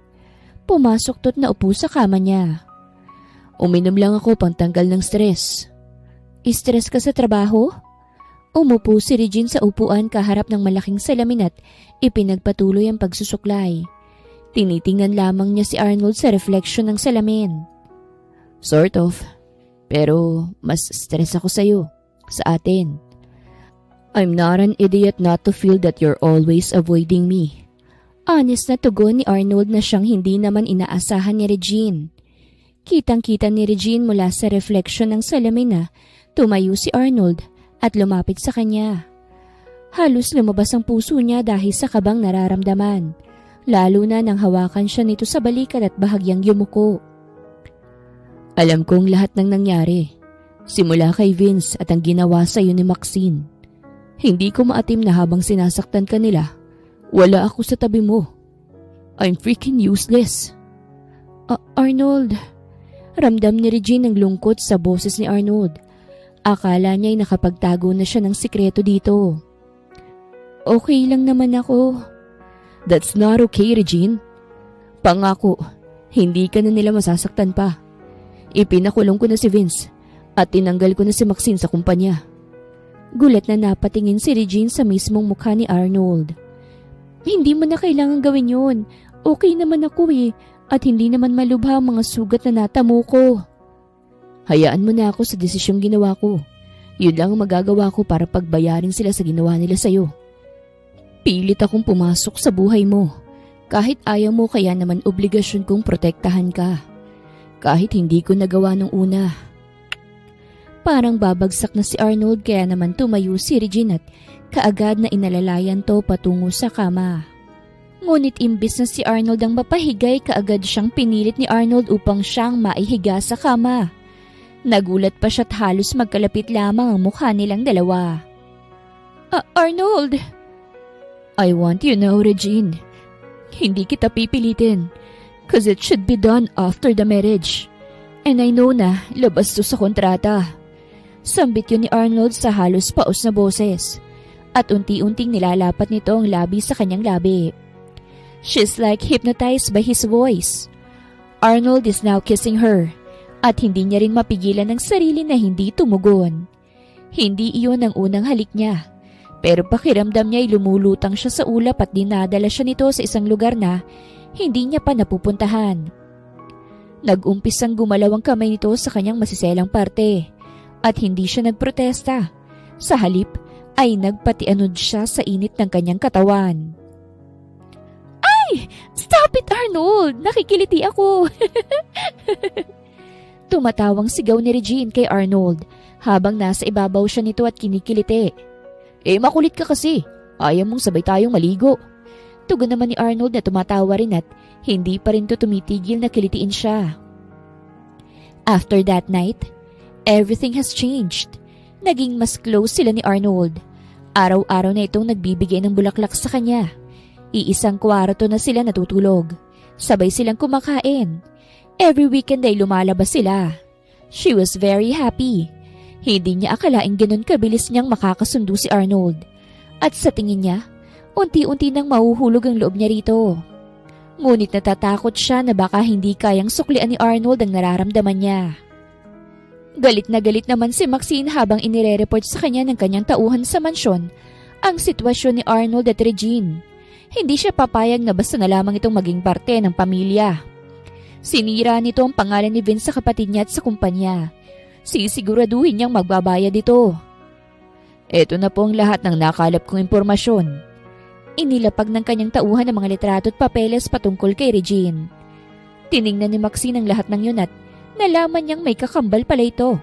Pumasok to't naupo sa kama niya. Uminom lang ako pangtanggal ng stress. Stress ka sa trabaho? Umupo si Regine sa upuan kaharap ng malaking salamin at ipinagpatuloy ang pagsusuklay. Tinitingnan lamang niya si Arnold sa reflection ng salamin. Sort of. Pero mas stress ako sa'yo. Sa atin. I'm not an idiot not to feel that you're always avoiding me. Honest na tugon ni Arnold na siyang hindi naman inaasahan ni Regine. Kitang-kita ni Regine mula sa refleksyon ng salamin na tumayo si Arnold at lumapit sa kanya. Halos lumabas ang puso niya dahil sa kabang nararamdaman, lalo na nang hawakan siya nito sa balikat at bahagyang yumuko. Alam kong lahat ng nangyari, simula kay Vince at ang ginawa sa iyo ni Maxine. Hindi ko maatim na habang sinasaktan ka nila, wala ako sa tabi mo. I'm freaking useless. Arnold. Ramdam ni Regine ang lungkot sa boses ni Arnold. Akala niya'y nakapagtago na siya ng sikreto dito. Okay lang naman ako. That's not okay, Regine. Pangako, hindi ka na nila masasaktan pa. Ipinakulong ko na si Vince at tinanggal ko na si Maxine sa kumpanya. Gulat na napatingin si Regine sa mismong mukha ni Arnold. Hindi mo na kailangan gawin yun. Okay naman ako at hindi naman malubha ang mga sugat na natamo ko. Hayaan mo na ako sa desisyong ginawa ko. Yun lang ang magagawa ko para pagbayarin sila sa ginawa nila sa'yo. Pilit akong pumasok sa buhay mo. Kahit ayaw mo, kaya naman obligasyon kong protektahan ka. Kahit hindi ko nagawa nung una. Parang babagsak na si Arnold kaya naman tumayo si Regine at kaagad na inalalayan to patungo sa kama. Ngunit imbis na si Arnold ang mapahigay, kaagad siyang pinilit ni Arnold upang siyang maihiga sa kama. Nagulat pa siya't halos magkalapit lamang ang mukha nilang dalawa. Arnold! I want you now, Regine. Hindi kita pipilitin. Cause it should be done after the marriage. And I know na labas to sa kontrata. Sambit yun ni Arnold sa halos paos na boses. At unti-unting nilalapat nito ang labi sa kanyang labi. She's like hypnotized by his voice. Arnold is now kissing her at hindi niya rin mapigilan ang sarili na hindi tumugon. Hindi iyon ang unang halik niya, pero pakiramdam niya ay lumulutang siya sa ulap at dinadala siya nito sa isang lugar na hindi niya pa napupuntahan. Nag-umpisang gumalaw ang kamay nito sa kanyang masiselang parte at hindi siya nagprotesta. Sa halip ay nagpatianod siya sa init ng kanyang katawan. Stop it, Arnold! Nakikiliti ako! Tumatawang sigaw ni Regine kay Arnold habang nasa ibabaw siya nito at kinikiliti. Makulit ka kasi. Ayaw mong sabay tayong maligo. Tugon naman ni Arnold na tumatawa rin at hindi pa rin to tumitigil na kilitiin siya. After that night, everything has changed. Naging mas close sila ni Arnold. Araw-araw na itong nagbibigay ng bulaklak sa kanya. Iisang kwarto na sila natutulog. Sabay silang kumakain. Every weekend ay lumalabas sila. She was very happy. Hindi niya akalaing ganun kabilis niyang makakasundo si Arnold. At sa tingin niya, unti-unti nang mahuhulog ang loob niya rito. Ngunit natatakot siya na baka hindi kayang suklian ni Arnold ang nararamdaman niya. Galit na galit naman si Maxine habang inire-report sa kanya ng kanyang tauhan sa mansyon ang sitwasyon ni Arnold at Regine. Hindi siya papayag na basta na lamang itong maging parte ng pamilya. Sinira nito ang pangalan ni Vince sa kapatid niya at sa kumpanya. Sisiguraduhin niyang magbabayad ito. Ito na po ang lahat ng nakalap kong impormasyon. Inilapag ng kanyang tauhan ang mga litrato at papeles patungkol kay Regine. Tiningnan ni Maxine ang lahat ng yun at nalaman niyang may kakambal pala ito.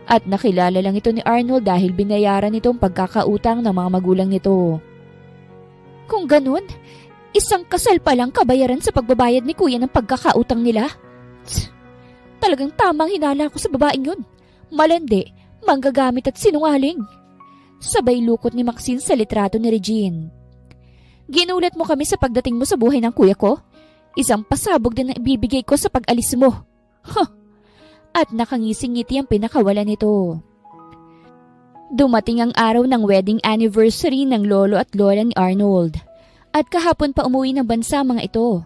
At nakilala lang ito ni Arnold dahil binayaran nito ang pagkakautang ng mga magulang nito. Kung ganun, isang kasal pa lang kabayaran sa pagbabayad ni kuya ng pagkakautang nila. Talagang tamang hinala ko sa babaeng yun. Malandi, manggagamit at sinungaling. Sabay lukot ni Maxine sa litrato ni Regine. Ginulat mo kami sa pagdating mo sa buhay ng kuya ko. Isang pasabog din na ibibigay ko sa pag-alis mo. Huh. At nakangising-ngiti ang pinakawalan nito. Dumating ang araw ng wedding anniversary ng lolo at lola ni Arnold. At kahapon pa umuwi ng bansa mga ito.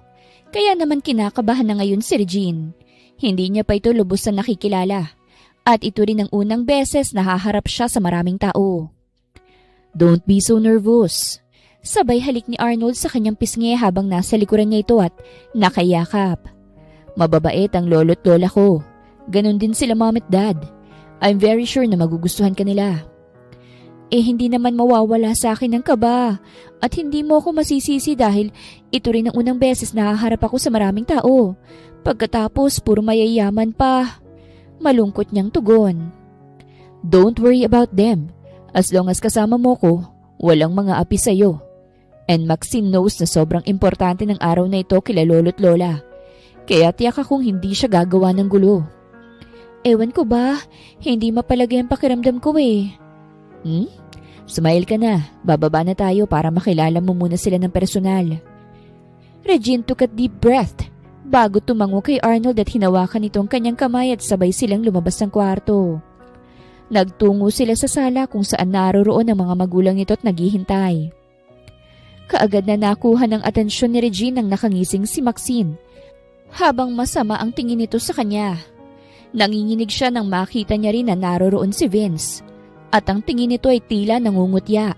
Kaya naman kinakabahan na ngayon si Regine. Hindi niya pa ito lubos na nakikilala. At ito rin ang unang beses na haharap siya sa maraming tao. Don't be so nervous. Sabay halik ni Arnold sa kanyang pisngi habang nasa likuran niya ito at nakayakap. Mababait ang lolo at lola ko. Ganon din sila mom at dad. I'm very sure na magugustuhan ka nila. Hindi naman mawawala sa akin ng kaba at hindi mo ako masisisi dahil ito rin ang unang beses na haharap ako sa maraming tao. Pagkatapos puro mayayaman pa. Malungkot niyang tugon. Don't worry about them. As long as kasama mo ko, walang mga api sa'yo. And Maxine knows na sobrang importante ng araw na ito kila lolo't lola. Kaya tiyak akong hindi siya gagawa ng gulo. Ewan ko ba, hindi mapalagay ang pakiramdam ko eh. Smile ka na, bababa na tayo para makilala mo muna sila ng personal. Regine took a deep breath bago tumango kay Arnold at hinawakan itong kanyang kamay at sabay silang lumabas ng kwarto. Nagtungo sila sa sala kung saan naroroon ang mga magulang nito at naghihintay. Kaagad na nakuha ng atensyon ni Regine ang nakangising si Maxine habang masama ang tingin nito sa kanya. Nanginginig siya nang makita niya rin na naroroon si Vince at ang tingin nito ay tila nangungutya.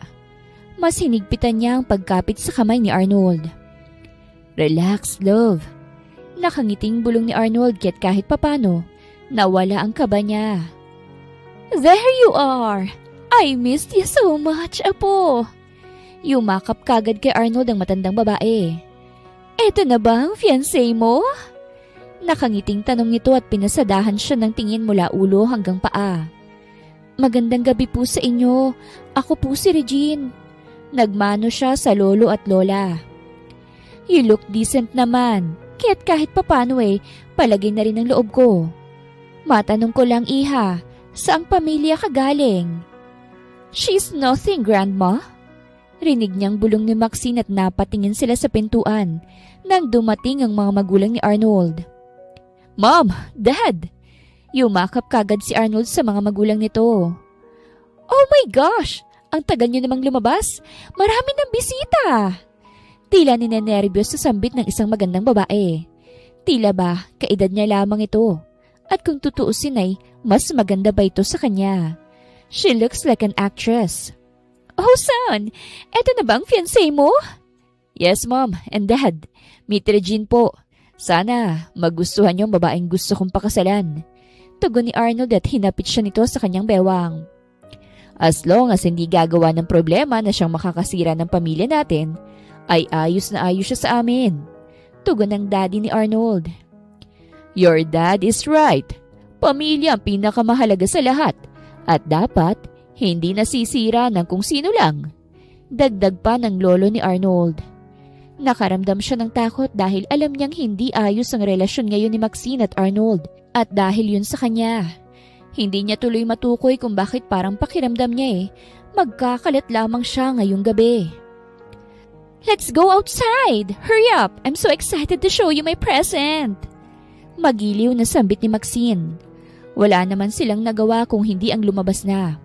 Mas hinigpitan niya ang pagkapit sa kamay ni Arnold. Relax, love. Nakangiting bulong ni Arnold kahit papano nawala ang kaba niya. There you are! I missed you so much, Apo! Yumakap kagad kay Arnold ang matandang babae. Eto na ba ang fiancé mo? Nakangiting tanong nito at pinasadahan siya ng tingin mula ulo hanggang paa. Magandang gabi po sa inyo. Ako po si Regine. Nagmano siya sa lolo at lola. You look decent naman. Kaya't kahit papano palagay na rin ang loob ko. Matanong ko lang, Iha, saang pamilya ka galing? She's nothing, Grandma. Rinig niyang bulong ni Maxine at napatingin sila sa pintuan nang dumating ang mga magulang ni Arnold. Mom! Dad! Yumakap kagad si Arnold sa mga magulang nito. Oh my gosh! Ang tagal niyo namang lumabas. Marami ng bisita! Tila ninenervyos sa sambit ng isang magandang babae. Tila ba, kaedad niya lamang ito. At kung tutuusin ay, mas maganda ba ito sa kanya? She looks like an actress. Oh son, eto na ba ang fiancé mo? Yes mom and dad, meet Regine po. Sana magustuhan niyo ang babaeng gusto kong pakasalan. Tugon ni Arnold at hinapit siya nito sa kanyang bewang. As long as hindi gagawa ng problema na siyang makakasira ng pamilya natin, ay ayos na ayos siya sa amin. Tugon ng daddy ni Arnold. Your dad is right. Pamilya ang pinakamahalaga sa lahat at dapat hindi nasisira ng kung sino lang. Dagdag pa ng lolo ni Arnold. Nakaramdam siya ng takot dahil alam niyang hindi ayos ang relasyon ngayon ni Maxine at Arnold at dahil yun sa kanya. Hindi niya tuloy matukoy kung bakit parang pakiramdam niya magkakalat lamang siya ngayong gabi. Let's go outside! Hurry up! I'm so excited to show you my present! Magiliw na sambit ni Maxine. Wala naman silang nagawa kung hindi ang lumabas na.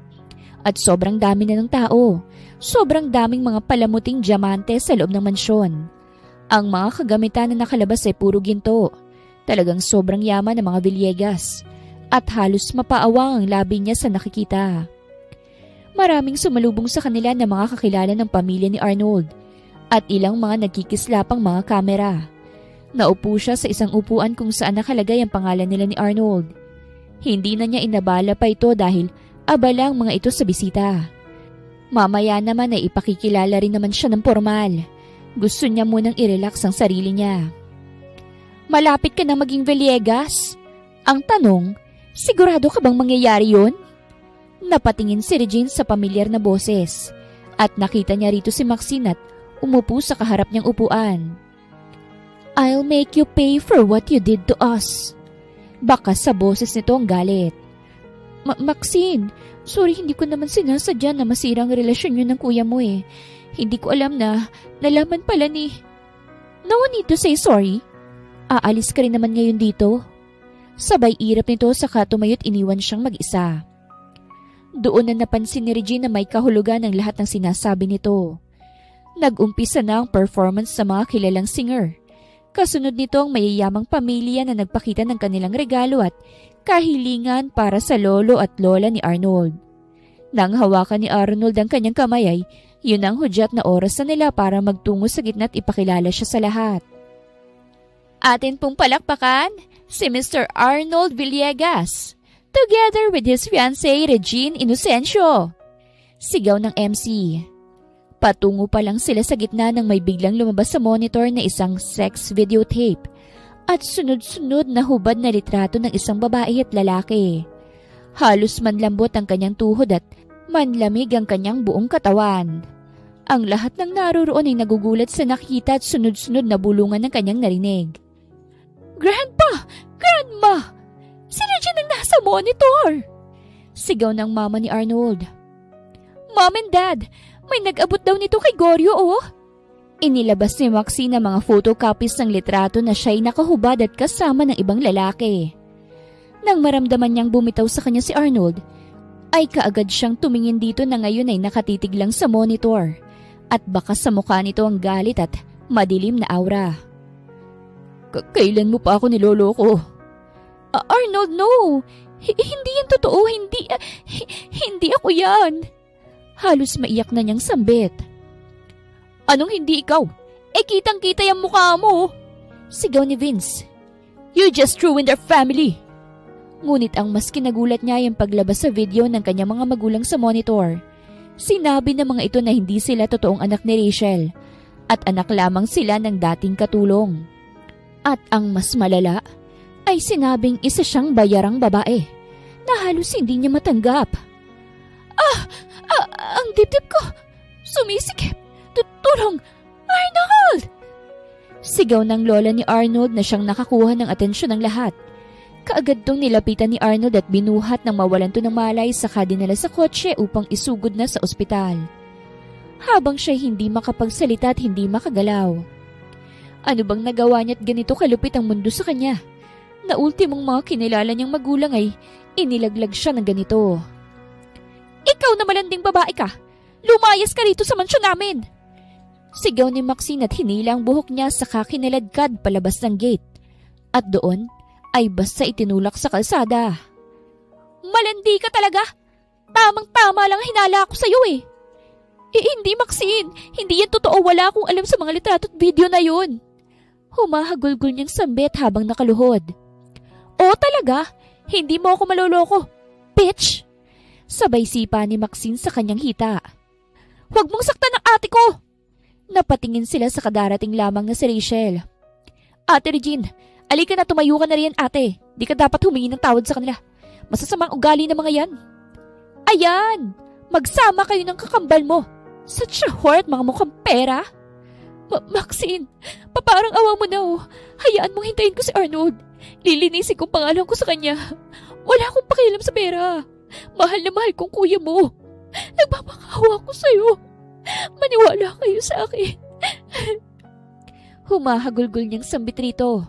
At sobrang dami na ng tao. Sobrang daming mga palamuting diamante sa loob ng mansyon. Ang mga kagamitan na nakalabas ay puro ginto. Talagang sobrang yaman ng mga Villegas. At halos mapaawang ang labi niya sa nakikita. Maraming sumalubong sa kanila na mga kakilala ng pamilya ni Arnold. At ilang mga nagkikislapang mga kamera. Naupo siya sa isang upuan kung saan nakalagay ang pangalan nila ni Arnold. Hindi na niya inabala pa ito dahil abala ang mga ito sa bisita. Mamaya naman ay ipakikilala rin naman siya ng formal. Gusto niya munang i-relax ang sarili niya. Malapit ka na maging Villegas? Ang tanong, sigurado ka bang mangyayari yun? Napatingin si Regine sa pamilyar na boses at nakita niya rito si Maxine at umupo sa kaharap niyang upuan. I'll make you pay for what you did to us. Baka sa boses nito ang galit. Maxine, sorry hindi ko naman sinasadya na masira ang relasyon yun ng kuya mo Hindi ko alam na nalaman pala ni... No need to say sorry. Aalis ka rin naman ngayon dito. Sabay irap nito saka tumayo't iniwan siyang mag-isa. Doon na napansin ni Regine na may kahulugan ng lahat ng sinasabi nito. Nag-umpisa na ang performance sa mga kilalang singer. Kasunod nito ang mayayamang pamilya na nagpakita ng kanilang regalo at kahilingan para sa lolo at lola ni Arnold. Nang hawakan ni Arnold ang kanyang kamay ay yun ang hudyat na oras na nila para magtungo sa gitna at ipakilala siya sa lahat. Atin pong palakpakan si Mr. Arnold Villegas together with his fiancée Regine Inocencio. Sigaw ng MC. Patungo pa lang sila sa gitna nang may biglang lumabas sa monitor na isang sex videotape. at sunod-sunod na hubad na litrato ng isang babae at lalaki. Halos manlambot ang kanyang tuhod at manlamig ang kanyang buong katawan. Ang lahat ng naroroon ay nagugulat sa nakita at sunod-sunod na bulungan ng kanyang narinig. Grandpa! Grandma! Si Regine ang nasa monitor! Sigaw ng mama ni Arnold. Mom and Dad, may nag-abot daw nito kay Goryo, oh! Inilabas ni Maxine ang mga photocopies ng litrato na siya'y nakahubad at kasama ng ibang lalaki. Nang maramdaman niyang bumitaw sa kanya si Arnold, ay kaagad siyang tumingin dito na ngayon ay nakatitig lang sa monitor at baka sa mukha nito ang galit at madilim na aura. Kailan mo pa ako niloloko? Arnold, no! Hindi yan totoo, hindi ako yan! Halos maiyak na niyang sambit. Anong hindi ikaw? Kitang-kita yung mukha mo! Sigaw ni Vince. You just ruined our family! Ngunit ang mas kinagulat niya yung paglabas sa video ng kanyang mga magulang sa monitor. Sinabi ng mga ito na hindi sila totoong anak ni Rachel at anak lamang sila ng dating katulong. At ang mas malala ay sinabing isa siyang bayarang babae na halos hindi niya matanggap. Ang dibdib ko! Sumisikip! Tulong! Arnold! Sigaw ng lola ni Arnold na siyang nakakuha ng atensyon ng lahat. Kaagad tong nilapitan ni Arnold at binuhat ng mawalan to ng malay saka dinala sa kotse upang isugod na sa ospital. Habang siya hindi makapagsalita at hindi makagalaw. Ano bang nagawa niya't ganito kalupit ang mundo sa kanya? Na ultimong mga kinilala niyang magulang ay inilaglag siya ng ganito. Ikaw na malanding babae ka! Lumayas ka rito sa mansyon namin! Sigaw ni Maxine at hinila ang buhok niya saka kinaladkad palabas ng gate. At doon ay basta itinulak sa kalsada. Malandi ka talaga! Tamang-tama lang hinala ako sa'yo eh! Hindi Maxine! Hindi yan totoo, wala akong alam sa mga litrato at video na yun! Humahagulgol niyang sambit habang nakaluhod. Oo talaga! Hindi mo ako maloloko! Bitch! Sabay sipa ni Maxine sa kanyang hita. Huwag mong saktan ng ate ko! Napatingin sila sa kadarating lamang na si Rachel. Ate Regine, alika na, tumayo ka na riyan ate. Di ka dapat humingi ng tawad sa kanila. Masasamang ugali ng mga yan. Ayan! Magsama kayo ng kakambal mo. Such a whore at mga mukhang pera. Maxine, parang awa mo na oh. Hayaan mong hintayin ko si Arnold. Lilinisin kong pangalan ko sa kanya. Wala akong pakialam sa pera. Mahal na mahal kong kuya mo. Nagpapakawa ko sa'yo. Maniwala kayo sa akin. Humahagulgol niyang sambit rito.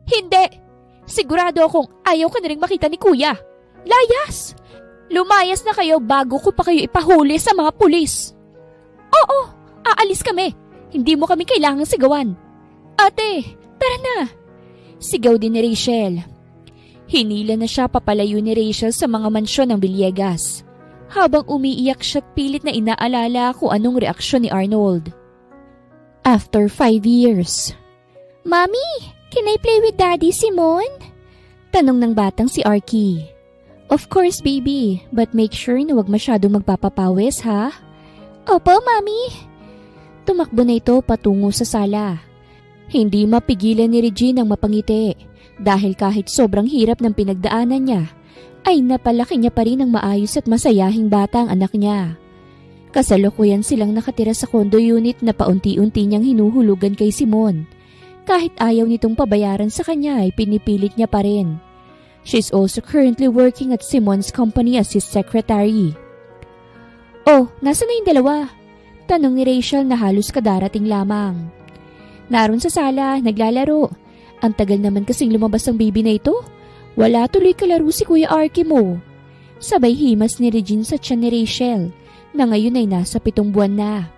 Hindi! Sigurado akong ayaw ka na rin makita ni kuya. Layas! Lumayas na kayo bago ko pa kayo ipahuli sa mga pulis. Oo, aalis kami. Hindi mo kami kailangang sigawan. Ate, tara na! Sigaw din ni Rachel. Hinila na siya papalayo ni Rachel sa mga mansyon ng Villegas. Habang umiiyak siya't pilit na inaalala kung anong reaksyon ni Arnold. After 5 years. Mommy, can I play with Daddy Simon? Tanong ng batang si Arky. Of course, baby, but make sure na wag masyadong magpapapawis, ha? Opo, Mommy. Tumakbo na ito patungo sa sala. Hindi mapigilan ni Regine ang mapangiti dahil kahit sobrang hirap ng pinagdaanan niya, ay napalaki niya pa rin ang maayos at masayahing bata ang anak niya. Kasalukuyan silang nakatira sa condo unit na paunti-unti niyang hinuhulugan kay Simon. Kahit ayaw nitong pabayaran sa kanya ay pinipilit niya pa rin. She's also currently working at Simon's company as his secretary. Oh, nasa na yung dalawa? Tanong ni Rachel na halos kadarating lamang. Naroon sa sala, naglalaro. Ang tagal naman kasing lumabas ang baby na ito. Wala tuloy kalaro si Kuya Arky mo. Sabay himas ni Regine sa tiyan ni Rachel na ngayon ay nasa 7 buwan na.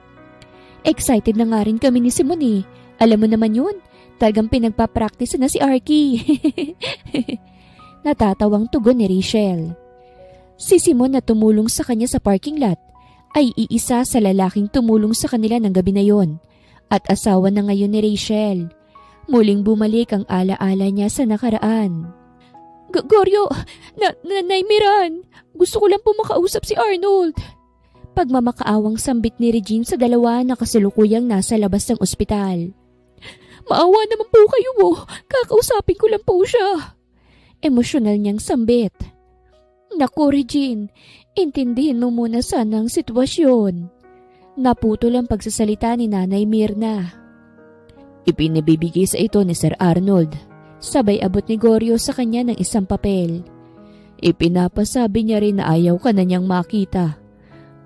Excited na nga rin kami ni Simon eh. Alam mo naman yun, talagang pinagpapractice na si Arky. Natatawang tugon ni Rachel. Si Simon na tumulong sa kanya sa parking lot ay iisa sa lalaking tumulong sa kanila ng gabi na yon at asawa na ngayon ni Rachel. Muling bumalik ang alaala niya sa nakaraan. Goryo, Nanay Miran, gusto ko lang po makausap si Arnold. Pagmamakaawang sambit ni Regine sa dalawa na kasalukuyang nasa labas ng ospital. Maawa naman po kayo mo. Kakausapin ko lang po siya. Emosyonal niyang sambit. Naku, Regine, intindihin mo muna sana ang sitwasyon. Naputol ang pagsasalita ni Nanay Mirna. Ipinabibigay sa ito ni Sir Arnold. Sabay abot ni Goryo sa kanya ng isang papel. Ipinapasabi niya rin na ayaw ka na niyang makita.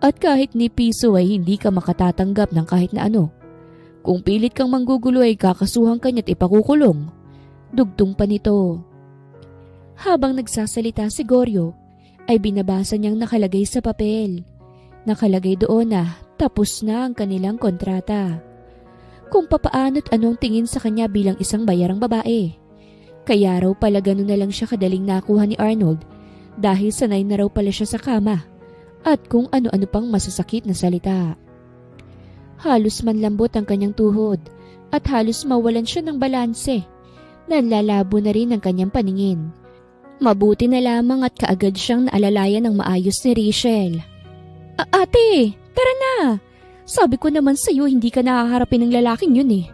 At kahit ni piso ay hindi ka makatatanggap ng kahit na ano. Kung pilit kang manggugulo ay kakasuhan ka niya at ipakukulong. Dugtong pa nito. Habang nagsasalita si Goryo, ay binabasa niyang nakalagay sa papel. Nakalagay doon na tapos na ang kanilang kontrata. Kung papaano't anong tingin sa kanya bilang isang bayarang babae. Kaya raw pala gano'n na lang siya kadaling nakuha ni Arnold dahil sanay na raw pala siya sa kama at kung ano-ano pang masasakit na salita. Halos manlambot ang kanyang tuhod at halos mawalan siya ng balanse. Nanlalabo na rin ang kanyang paningin. Mabuti na lamang at kaagad siyang naalalayan ng maayos ni Rachel. Ate, tara na! Sabi ko naman sa'yo hindi ka nakaharapin ng lalaking yun eh.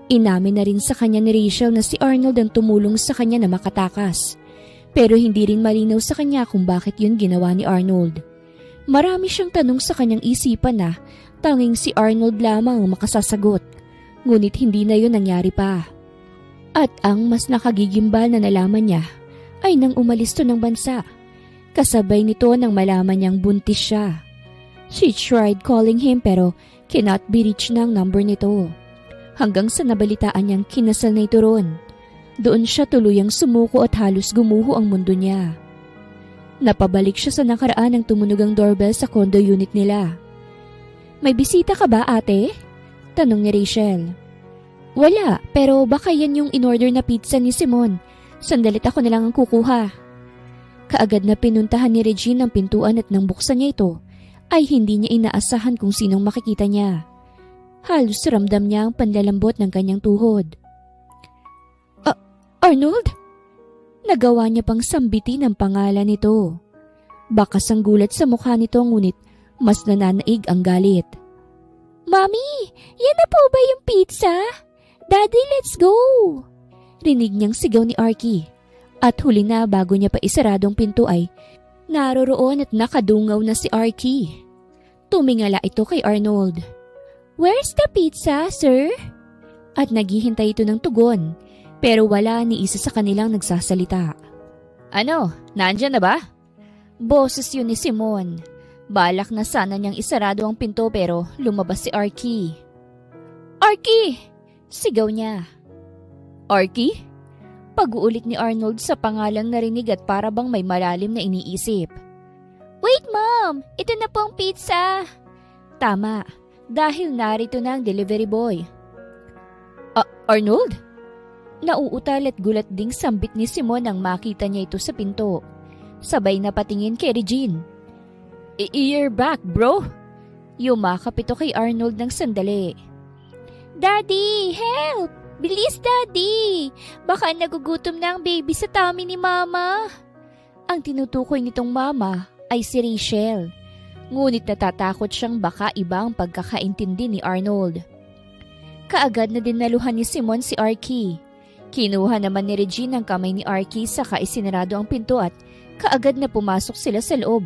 Inamin na rin sa kanya ni Rachel na si Arnold ang tumulong sa kanya na makatakas. Pero hindi rin malinaw sa kanya kung bakit yun ginawa ni Arnold. Marami siyang tanong sa kanyang isipan na tanging si Arnold lamang ang makasasagot. Ngunit hindi na yun nangyari pa. At ang mas nakagigimbal na nalaman niya ay nang umalis to ng bansa. Kasabay nito nang malaman niyang buntis siya. She tried calling him pero cannot be reached na ang number nito. Hanggang sa nabalitaan niyang kinasal na ito ron. Doon siya tuluyang sumuko at halos gumuho ang mundo niya. Napabalik siya sa nakaraan ng tumunog ang doorbell sa condo unit nila. May bisita ka ba, ate? Tanong ni Rachel. Wala, pero baka yan yung in-order na pizza ni Simon. Sandalit ako na lang ang kukuha. Kaagad na pinuntahan ni Regine ang pintuan at nang buksan niya ito, ay hindi niya inaasahan kung sinong makikita niya. Halos ramdam niya ang panlalambot ng kanyang tuhod. Arnold? Nagawa niya pang sambitin ang pangalan nito. Bakas ang gulat sa mukha nito ngunit mas nananaig ang galit. Mami, yan na po ba yung pizza? Daddy, let's go! Rinig niyang sigaw ni Arky. At huli na bago niya pa isaradong pinto ay naroroon at nakadungaw na si Arky. Tumingala ito kay Arnold. Where's the pizza, sir? At naghihintay ito ng tugon. Pero wala ni isa sa kanilang nagsasalita. Ano? Nandyan na ba? Boses yun ni Simon. Balak na sana niyang isarado ang pinto pero lumabas si Arky. Arky! Sigaw niya. Arky? Pag-uulit ni Arnold sa pangalang narinig at para bang may malalim na iniisip. Wait, Mom! Ito na po ang pizza! Tama, dahil narito na ang delivery boy. Arnold? Nauutal at gulat ding sambit ni Simon nang makita niya ito sa pinto. Sabay na patingin kay Regine. You're back, bro? Yumakap ito kay Arnold ng sandali. Daddy, help! Bilis, Daddy! Baka nagugutom na ang baby sa tummy ni Mama. Ang tinutukoy nitong mama ay si Rachel. Ngunit natatakot siyang baka iba ang pagkakaintindi ni Arnold. Kaagad na dinaluhan ni Simon si Arky. Kinuha naman ni Regine ang kamay ni Arky saka isinarado ang pinto at kaagad na pumasok sila sa loob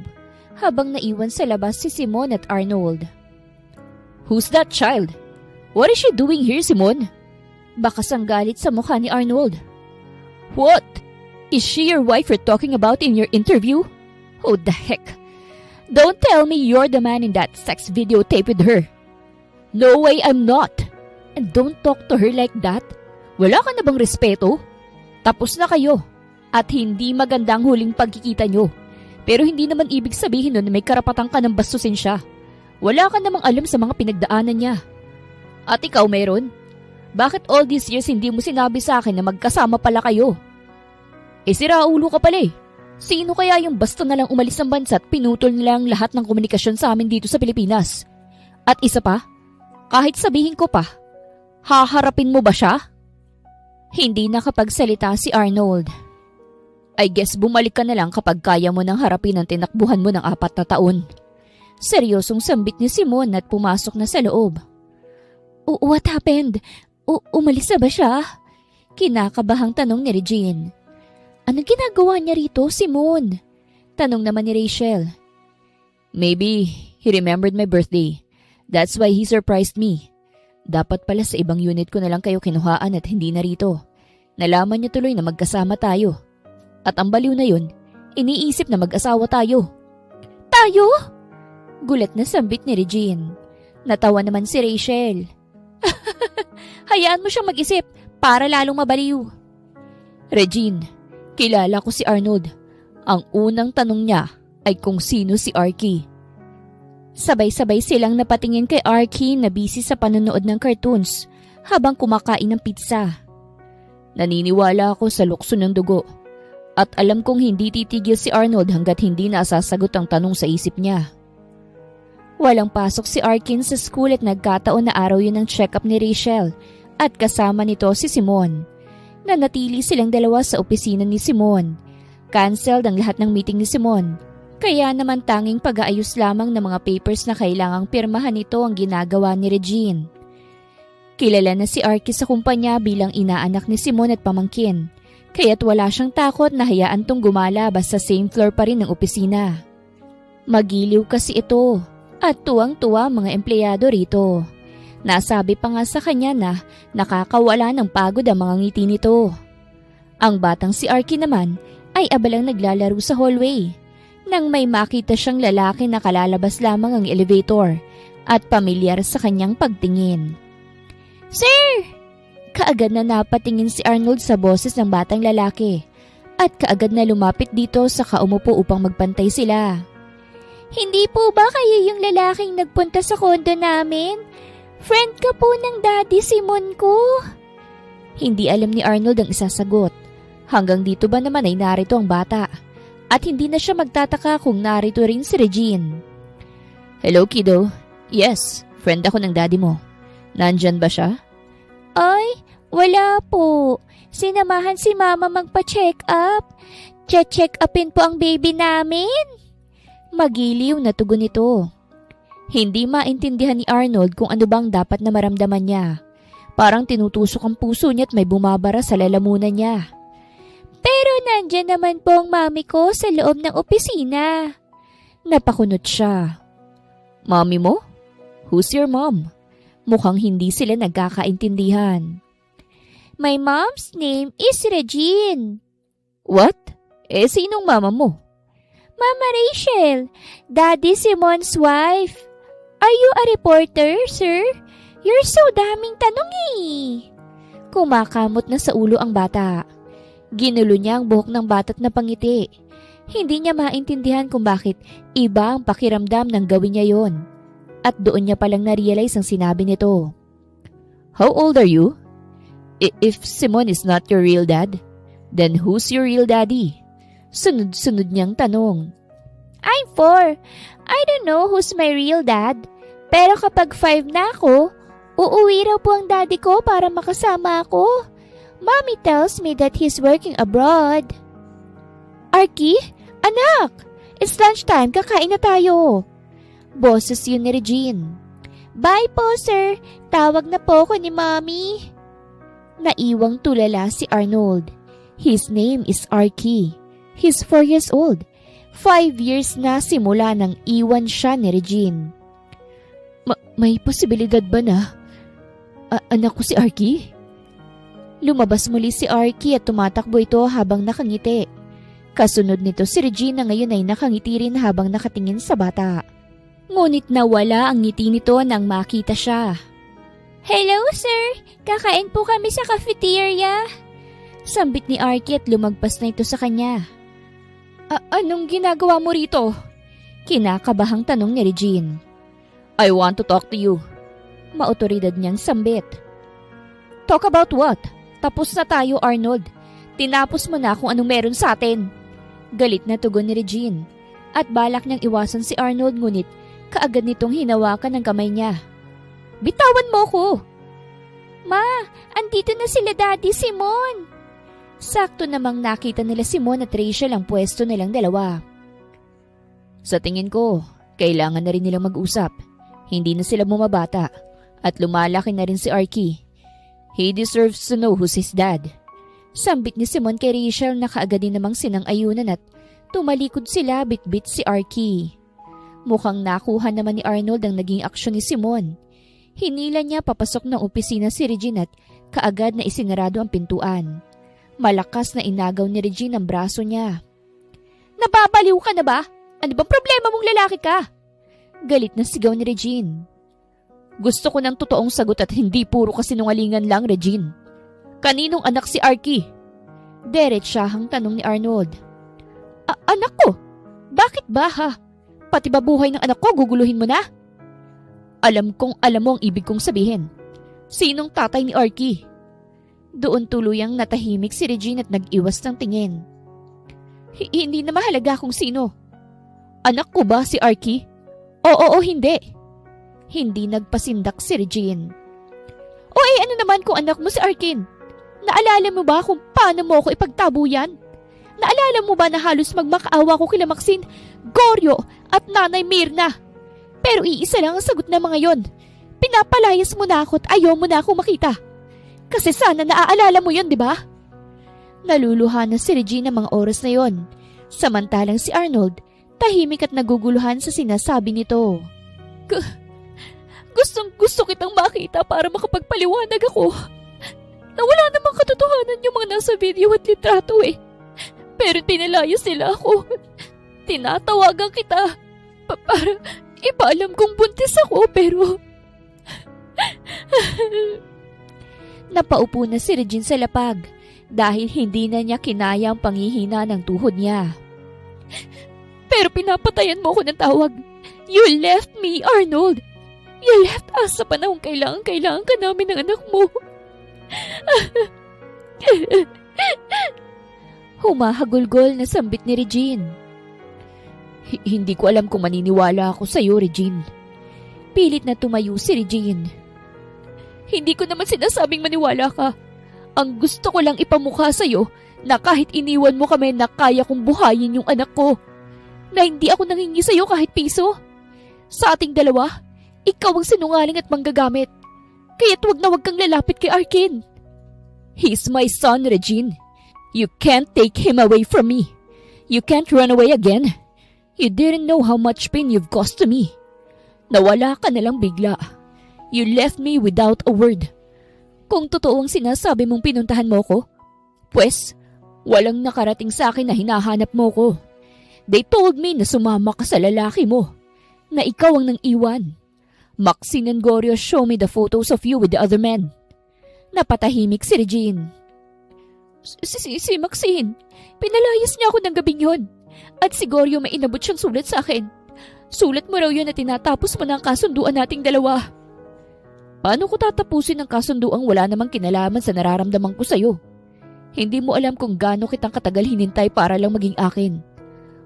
habang naiwan sa labas si Simon at Arnold. Who's that child? What is she doing here, Simon? Bakas ang galit sa mukha ni Arnold. What? Is she your wife you're talking about in your interview? Oh, the heck. Don't tell me you're the man in that sex videotape with her. No way, I'm not. And don't talk to her like that. Wala ka na bang respeto? Tapos na kayo. At hindi maganda ang huling pagkikita nyo. Pero hindi naman ibig sabihin nun na may karapatan ka ng bastusin siya. Wala ka namang alam sa mga pinagdaanan niya. At ikaw meron? Bakit all these years hindi mo sinabi sa akin na magkasama pala kayo? Siraulo ka pala eh. Sino kaya yung basta na lang umalis ng bansa at pinutol nila ang lahat ng komunikasyon sa amin dito sa Pilipinas? At isa pa, kahit sabihin ko pa, haharapin mo ba siya? Hindi nakapagsalita si Arnold. I guess bumalik ka na lang kapag kaya mo nang harapin ang tinakbuhan mo ng 4 na taon. Seryosong sambit ni Simon at pumasok na sa loob. What happened? Umalis na ba siya? Kinakabahang tanong ni Regine. Anong ginagawa niya rito, Simon? Tanong naman ni Rachel. Maybe he remembered my birthday. That's why he surprised me. Dapat pala sa ibang unit ko na lang kayo kinuhaan at hindi na rito. Nalaman niya tuloy na magkasama tayo. At ang baliw na yun, iniisip na mag-asawa tayo. Tayo? Gulat na sambit ni Regine. Natawa naman si Rachel. Hayaan mo siyang mag-isip para lalong mabaliw. Regine, kilala ko si Arnold. Ang unang tanong niya ay kung sino si Arky. Sabay-sabay silang napatingin kay Arky na busy sa panonood ng cartoons habang kumakain ng pizza. Naniniwala ako sa lukso ng dugo. At alam kong hindi titigil si Arnold hanggat hindi na sasagot ang tanong sa isip niya. Walang pasok si Arkin sa school at nagkataon na araw yun ng check-up ni Rachel at kasama nito si Simon. Nanatili silang dalawa sa opisina ni Simon. Cancelled ang lahat ng meeting ni Simon. Kaya naman tanging pag-aayos lamang ng mga papers na kailangang pirmahan nito ang ginagawa ni Regine. Kilala na si Arky sa kumpanya bilang inaanak ni Simon at pamangkin. Kaya't wala siyang takot na hayaan tong gumala basta same floor pa rin ng opisina. Magiliw kasi ito. At tuwang-tuwa mga empleyado rito. Nasabi pa nga sa kanya na nakakawala ng pagod ang mga ngiti nito. Ang batang si Arky naman ay abalang naglalaro sa hallway. Nang may makita siyang lalaki na kalalabas lamang ang elevator at pamilyar sa kanyang pagtingin. Sir! Kaagad na napatingin si Arnold sa boses ng batang lalaki at kaagad na lumapit dito sa kaumupo upang magpantay sila. Hindi po ba kayo yung lalaking nagpunta sa kondo namin? Friend ka po ng Daddy Simon ko. Hindi alam ni Arnold ang isasagot. Hanggang dito ba naman ay narito ang bata? At hindi na siya magtataka kung narito rin si Regine. Hello, kiddo. Yes, friend ako ng daddy mo. Nandyan ba siya? Ay, wala po. Sinamahan si Mama magpa-check up. Check upin po ang baby namin. Magiliw na tugon nito. Hindi maintindihan ni Arnold kung ano bang dapat na maramdaman niya. Parang tinutusok ang puso niya at may bumabara sa lalamunan niya. Pero nandyan naman po ang mami ko sa loob ng opisina. Napakunot siya. Mommy mo? Who's your mom? Mukhang hindi sila nagkakaintindihan. My mom's name is Regine. What? Sinong mama mo? Mama Rachel, Daddy Simon's wife. Are you a reporter, sir? You're so daming tanong eh. Kumakamot na sa ulo ang bata. Ginulo niya ang buhok ng bata't napangiti. Hindi niya maintindihan kung bakit iba ang pakiramdam ng gawin niya yon. At doon niya palang na-realize ang sinabi nito. How old are you? If Simon is not your real dad, then who's your real daddy? Sunod-sunod niyang tanong. I'm 4. I don't know who's my real dad. Pero kapag 5 na ako, uuwi raw po ang daddy ko para makasama ako. Mommy tells me that he's working abroad. Arky, anak! It's lunchtime, kakain na tayo. Boses yun ni Regine. Bye po, sir. Tawag na po ako ni Mommy. Naiwang tulala si Arnold. His name is Arky. He's 4 years old. 5 years na simula nang iwan siya ni Regine. May posibilidad ba na anak ko si Arky? Lumabas muli si Arky at tumatakbo ito habang nakangiti. Kasunod nito si Regine na ngayon ay nakangiti rin habang nakatingin sa bata. Ngunit nawala ang ngiti nito nang makita siya. Hello, sir! Kakain po kami sa cafeteria. Sambit ni Arky at lumagpas na ito sa kanya. Anong ginagawa mo rito? Kinakabahang tanong ni Regine. I want to talk to you. Maotoridad niyang sambit. Talk about what? Tapos na tayo, Arnold. Tinapos mo na kung anong meron sa atin. Galit na tugon ni Regine. At balak niyang iwasan si Arnold ngunit kaagad nitong hinawakan ng kamay niya. Bitawan mo ko! Ma, andito na sila Daddy Simon. Sakto namang nakita nila Simon at Rachel ang pwesto nilang dalawa. Sa tingin ko, kailangan na rin nilang mag-usap. Hindi na sila bumabata at lumalaki na rin si Arky. He deserves to know who's his dad. Sambit ni Simon kay Rachel na kaagad din namang sinang-ayunan at tumalikod sila bitbit si Arky. Mukhang nakuha naman ni Arnold ang naging aksyon ni Simon. Hinila niya papasok ng opisina si Regine at kaagad na isinarado ang pintuan. Malakas na inagaw ni Regine ang braso niya. Nababaliw ka na ba? Ano bang problema mong lalaki ka? Galit na sigaw ni Regine. Gusto ko ng totoong sagot at hindi puro kasinungalingan lang, Regine. Kaninong anak si Arky? Diretsahang tanong ni Arnold. Anak ko? Bakit ba ha? Pati ba buhay ng anak ko guguluhin mo na? Alam kong alam mo ang ibig kong sabihin. Sinong tatay ni Arky? Doon tuluyang natahimik si Regine at nag-iwas ng tingin. Hindi na mahalaga kung sino. Anak ko ba si Arky? Oo o hindi. Hindi nagpasindak si Regine. O ano naman kung anak mo si Arkin? Naalala mo ba kung paano mo ako ipagtabuyan? Naalala mo ba na halos magmakaawa ko kila Maxine, Goryo at Nanay Mirna? Pero iisa lang ang sagot ng mga yon. Pinapalayas mo na ako at ayaw mo na ako makita. Kasi sana naaalala mo yon, di ba? Naluluhan na si Regine mga oras na yon. Samantalang si Arnold, tahimik at naguguluhan sa sinasabi nito. Gustong-gusto kitang makita para makapagpaliwanag ako. Na wala namang katotohanan yung mga nasa video at litrato eh. Pero pinalayas nila ako. Tinatawagan kita para ipaalam kong buntis ako pero... Napaupo na si Regine sa lapag dahil hindi na niya kinaya ang panghihina ng tuhod niya. Pero pinapatayan mo ako ng tawag. You left me, Arnold. You left us sa panahong kailangan ka namin ng anak mo. Humahagulgol na sambit ni Regine. Hindi ko alam kung maniniwala ako sa iyo, Regine. Pilit na tumayo si Regine. Hindi ko naman sinasabing maniwala ka. Ang gusto ko lang ipamukha sa iyo na kahit iniwan mo kami na kaya kong buhayin yung anak ko. Na hindi ako nangingi sa iyo kahit piso. Sa ating dalawa, ikaw ang sinungaling at manggagamit. Kaya't wag na wag kang lalapit kay Arkin. He's my son, Regine. You can't take him away from me. You can't run away again. You didn't know how much pain you've caused to me. Nawala ka na lang bigla. You left me without a word. Kung totoo ang sinasabi mong pinuntahan mo ko, pues, walang nakarating sa akin na hinahanap mo ko. They told me na sumama ka sa lalaki mo, na ikaw ang nang iwan. Maxine and Goryo show me the photos of you with the other men. Napatahimik si Regine. Si Maxine, pinalayas niya ako ng gabing yun. At si Goryo may inabot siyang sulat sa akin. Sulat mo raw yun na tinatapos mo na ang kasunduan nating dalawa. Paano ko tatapusin ang kasunduang wala namang kinalaman sa nararamdaman ko sa'yo? Hindi mo alam kung gaano kitang katagal hinintay para lang maging akin.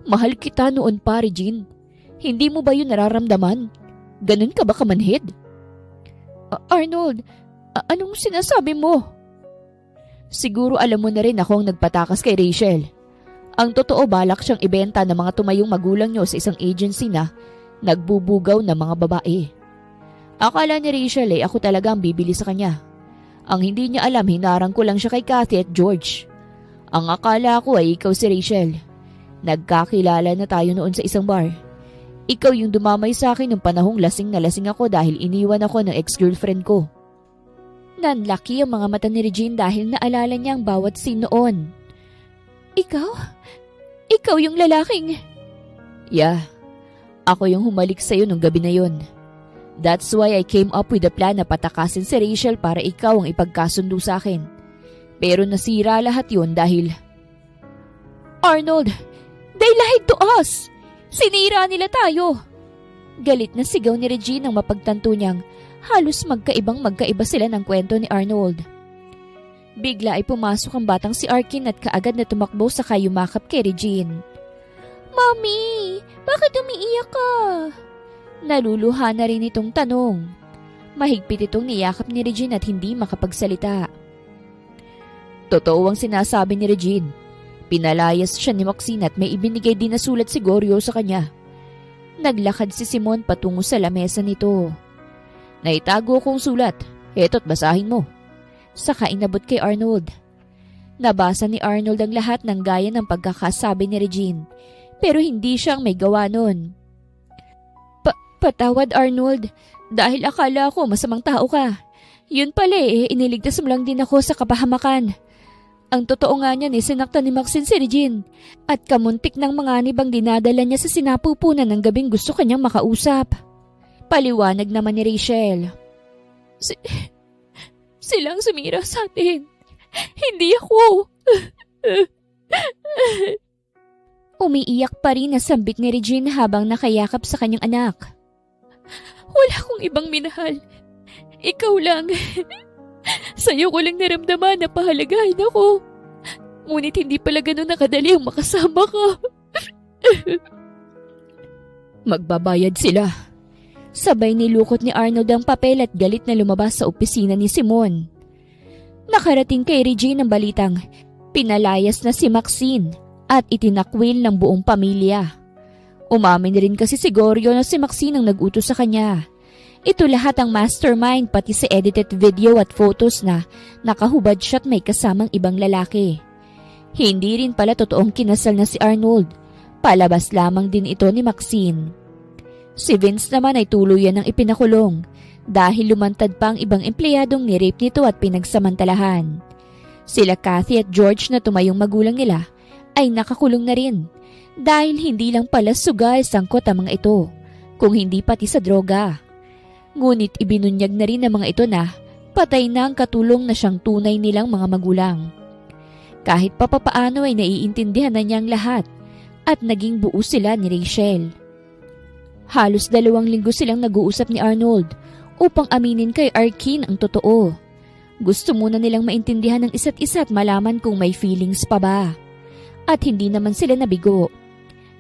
Mahal kita noon pa, Regine. Hindi mo ba yun nararamdaman? Ganun ka ba kamanhid? Arnold, anong sinasabi mo? Siguro alam mo na rin ako ang nagpatakas kay Rachel. Ang totoo balak siyang ibenta ng mga tumayong magulang niyo sa isang agency na nagbubugaw ng mga babae. Akala ni Rachel ako talaga ang bibili sa kanya. Ang hindi niya alam, hinarang ko lang siya kay Kathy at George. Ang akala ko ay ikaw si Rachel. Nagkakilala na tayo noon sa isang bar. Ikaw yung dumamay sa akin ng panahong lasing na lasing ako dahil iniwan ako ng ex-girlfriend ko. Nanlaki ang mga mata ni Regine dahil naalala niya ang bawat scene noon. Ikaw? Ikaw yung lalaking... Yeah, ako yung humalik sa'yo nung gabi na yun. That's why I came up with a plan na patakasin si Rachel para ikaw ang ipagkasundo sa akin. Pero nasira lahat yun dahil... Arnold, they lied to us! Sinira nila tayo! Galit na sigaw ni Regine nang mapagtanto niyang halos magkaiba sila ng kwento ni Arnold. Bigla ay pumasok ang batang si Arkin at kaagad na tumakbo sa kayumakap kay Regine. Mami, bakit umiiyak ka? Naluluha na rin itong tanong. Mahigpit itong niyakap ni Regine at hindi makapagsalita. Totoo ang sinasabi ni Regine. Pinalayas siya ni Maxine at may ibinigay din na sulat si Goryo sa kanya. Naglakad si Simon patungo sa lamesa nito. Naitago kong sulat. Eto't basahin mo. Saka inabot kay Arnold. Nabasa ni Arnold ang lahat ng gaya ng pagkakasabi ni Regine, pero hindi siyang may gawa nun. Patawad Arnold, dahil akala ko masamang tao ka. Yun pala iniligtas mo lang din ako sa kapahamakan. Ang totoo nga niyan sinaktan ni Maxine si Regine at kamuntik ng mga anibang dinadala niya sa sinapupunan ng gabing gusto kanyang makausap. Paliwanag naman ni Rachel. Silang sumira sa atin. Hindi ako. Umiiyak pa rin na sambit ni Regine habang nakayakap sa kanyang anak. Wala akong ibang minahal. Ikaw lang. Sa'yo ko lang naramdaman na pahalagahan ako. Ngunit hindi pala ganun nakadali ang makasama ka. Magbabayad sila. Sabay nilukot ni Arnold ang papel at galit na lumabas sa opisina ni Simon. Nakarating kay Regine ang balitang pinalayas na si Maxine at itinakwil ng buong pamilya. Umamin rin kasi si Goryo na si Maxine ang nag-utos sa kanya. Ito lahat ang mastermind pati sa edited video at photos na nakahubad siya at may kasamang ibang lalaki. Hindi rin pala totoong kinasal na si Arnold. Palabas lamang din ito ni Maxine. Si Vince naman ay tuluyan ng ipinakulong dahil lumantad pa ang ibang empleyadong ni-rape nito at pinagsamantalahan. Sila Kathy at George na tumayong magulang nila ay nakakulong na rin dahil hindi lang pala sugal sangkot ang mga ito, kung hindi pati sa droga. Ngunit ibinunyag na rin ng mga ito na patay na ang katulong na siyang tunay nilang mga magulang. Kahit papapaano ay naiintindihan na niyang lahat at naging buo sila ni Rachel. Halos 2 linggo silang nag-uusap ni Arnold upang aminin kay Arkin ang totoo. Gusto muna nilang maintindihan ng isa't isa at malaman kung may feelings pa ba. At hindi naman sila nabigo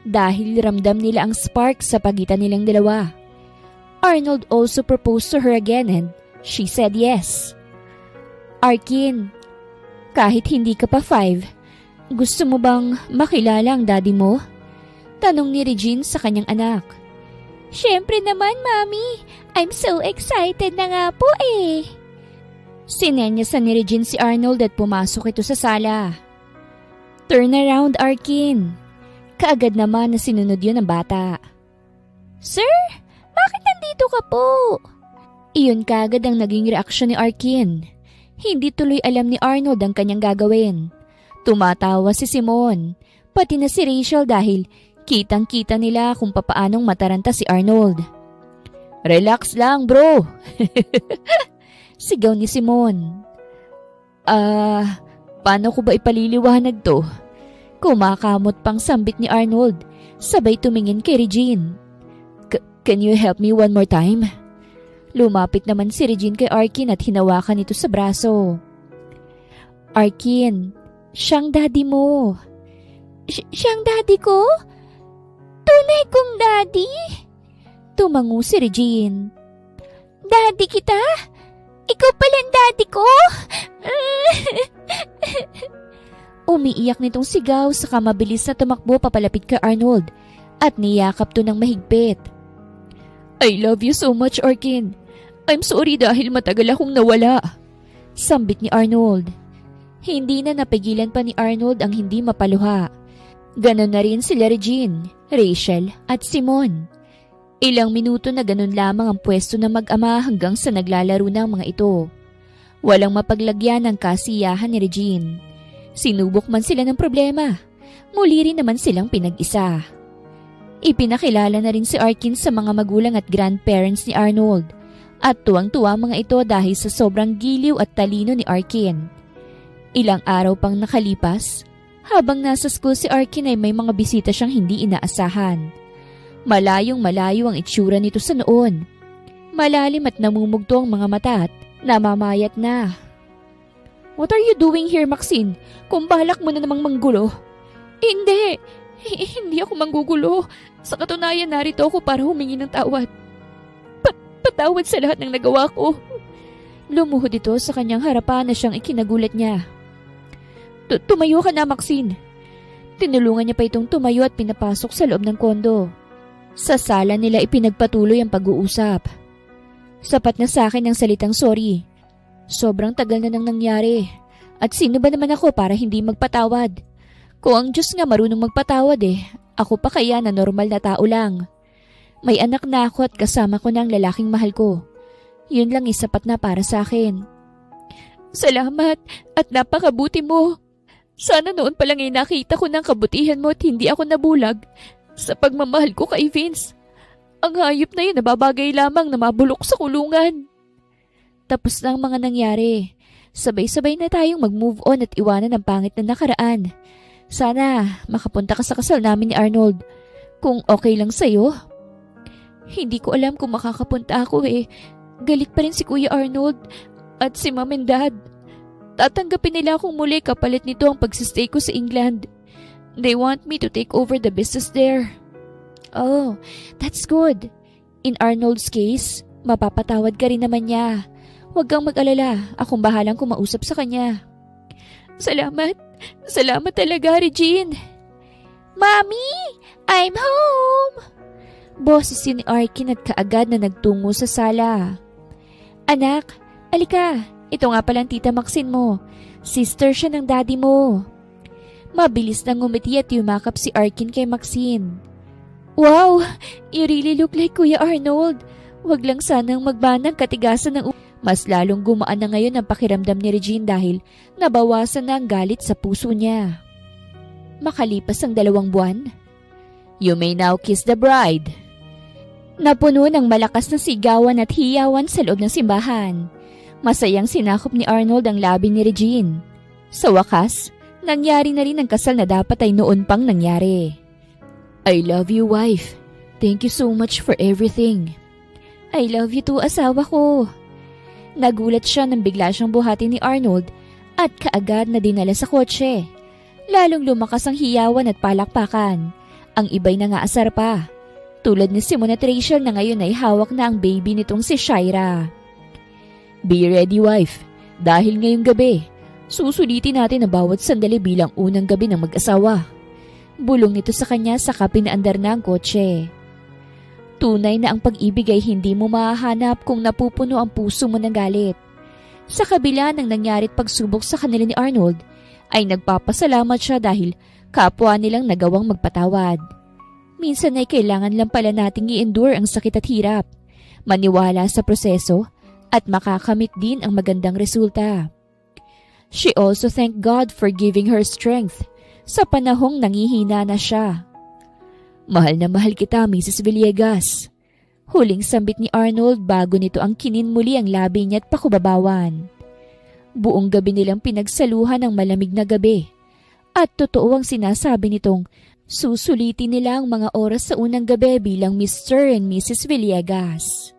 dahil ramdam nila ang spark sa pagitan nilang dalawa. Arnold also proposed to her again and she said yes. Arkin, kahit hindi ka pa 5, gusto mo bang makilala ang daddy mo? Tanong ni Regine sa kanyang anak. Siyempre naman, Mami. I'm so excited na nga po eh. Sinenyasan ni Regine si Arnold at pumasok ito sa sala. Turn around, Arkin. Kaagad naman na sinunod yun ng bata. Sir, bakit nandito ka po? Iyon kaagad ang naging reaksyon ni Arkin. Hindi tuloy alam ni Arnold ang kanyang gagawin. Tumatawa si Simon, pati na si Rachel dahil kitang-kita nila kung papaanong mataranta si Arnold. Relax lang, bro. Sigaw ni Simon. Paano ko ba ipaliliwanag to? Kumakamot pang sambit ni Arnold, sabay tumingin kay Regine. Can you help me one more time? Lumapit naman si Regine kay Arkin at hinawakan ito sa braso. Arkin, siyang daddy mo. Siyang daddy ko? Tunay kong daddy? Tumango si Regine. Daddy kita? Ikaw pala ang daddy ko? Umiiyak nitong sigaw saka mabilis na tumakbo papalapit kay Arnold at niyakap to ng mahigpit. I love you so much, Arkin. I'm sorry dahil matagal akong nawala. Sambit ni Arnold. Hindi na napigilan pa ni Arnold ang hindi mapaluha. Ganon na rin sila Regine, Rachel at Simon. Ilang minuto na ganon lamang ang pwesto ng mag-ama hanggang sa naglalaro ng mga ito. Walang mapaglagyan ng kasiyahan ni Regine. Sinubok man sila ng problema, muli rin naman silang pinag-isa. Ipinakilala na rin si Arkin sa mga magulang at grandparents ni Arnold at tuwang-tuwa mga ito dahil sa sobrang giliw at talino ni Arkin. Ilang araw pang nakalipas, habang nasa school si Arkin ay may mga bisita siyang hindi inaasahan. Malayong malayo ang itsura nito sa noon. Malalim at namumugto ang mga mata at namamayat na. What are you doing here, Maxine? Kung balak mo na namang manggulo. Hindi. Hindi ako manggugulo. Sa katunayan, narito ako para humingi ng tawad. Patawad sa lahat ng nagawa ko. Lumuhod ito sa kanyang harapan na siyang ikinagulat niya. Tumayo ka na, Maxine. Tinulungan niya pa itong tumayo at pinapasok sa loob ng kondo. Sa sala nila ipinagpatuloy ang pag-uusap. Sapat na sa akin ang salitang sorry. Sobrang tagal na nang nangyari. At sino ba naman ako para hindi magpatawad? Kung ang Diyos nga marunong magpatawad ako pa kaya na normal na tao lang. May anak na ako at kasama ko na ang lalaking mahal ko. Yun lang sapat na para sa akin. Salamat at napakabuti mo. Sana noon pa lang nakita ko ng kabutihan mo at hindi ako nabulag sa pagmamahal ko kay Vince. Ang hayop na yun nababagay lamang na mabulok sa kulungan. Tapos na ang mga nangyari. Sabay-sabay na tayong mag-move on at iwanan ang pangit na nakaraan. Sana makapunta ka sa kasal namin ni Arnold. Kung okay lang sa'yo. Hindi ko alam kung makakapunta ako Galit pa rin si Kuya Arnold at si Mom and Dad. Tatanggapin nila akong muli kapalit nito ang pagsistay ko sa England. They want me to take over the business there. Oh, that's good. In Arnold's case, mapapatawad ka rin naman niya. Huwag kang mag-alala, akong bahalang kumausap sa kanya. Salamat. Salamat talaga, Regine. Mommy, I'm home! Boses yun ni Arkin at kaagad na nagtungo sa sala. Anak, alika. Ito nga palang tita Maxine mo. Sister siya ng daddy mo. Mabilis na ngumiti at yumakap si Arkin kay Maxine. Wow! You really look like Kuya Arnold. Huwag lang sanang magbanang katigasan ng Mas lalong gumaan na ngayon ang pakiramdam ni Regine dahil nabawasan na ang galit sa puso niya. Makalipas ang 2 buwan. You may now kiss the bride. Napuno ng malakas na sigawan at hiyawan sa loob ng simbahan. Masayang sinakop ni Arnold ang labi ni Regine. Sa wakas, nangyari na rin ang kasal na dapat ay noon pang nangyari. I love you, wife. Thank you so much for everything. I love you too, asawa ko. Nagulat siya nang bigla siyang buhatin ni Arnold at kaagad na dinala sa kotse. Lalong lumakas ang hiyawan at palakpakan. Ang iba'y nangaasar pa. Tulad ni Simon at Rachel na ngayon ay hawak na ang baby nitong si Shaira. Be ready, wife. Dahil ngayong gabi, susulitin natin ang bawat sandali bilang unang gabi ng mag-asawa. Bulong nito sa kanya saka pinaandar na ang kotse. Tunay na ang pag-ibig ay hindi mo mahahanap kung napupuno ang puso mo ng galit. Sa kabila ng nangyarit pagsubok sa kanila ni Arnold, ay nagpapasalamat siya dahil kapwa nilang nagawang magpatawad. Minsan ay kailangan lang pala nating i-endure ang sakit at hirap, maniwala sa proseso, at makakamit din ang magandang resulta. She also thanked God for giving her strength sa panahong nangihina na siya. Mahal na mahal kita, Mrs. Villegas. Huling sambit ni Arnold bago nito ang kinin muli ang labi niya at pakubabawan. Buong gabi nilang pinagsaluhan ng malamig na gabi. At totoo ang sinasabi nitong susulitin nila ang mga oras sa unang gabi bilang Mr. and Mrs. Villegas.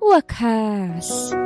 Wakas!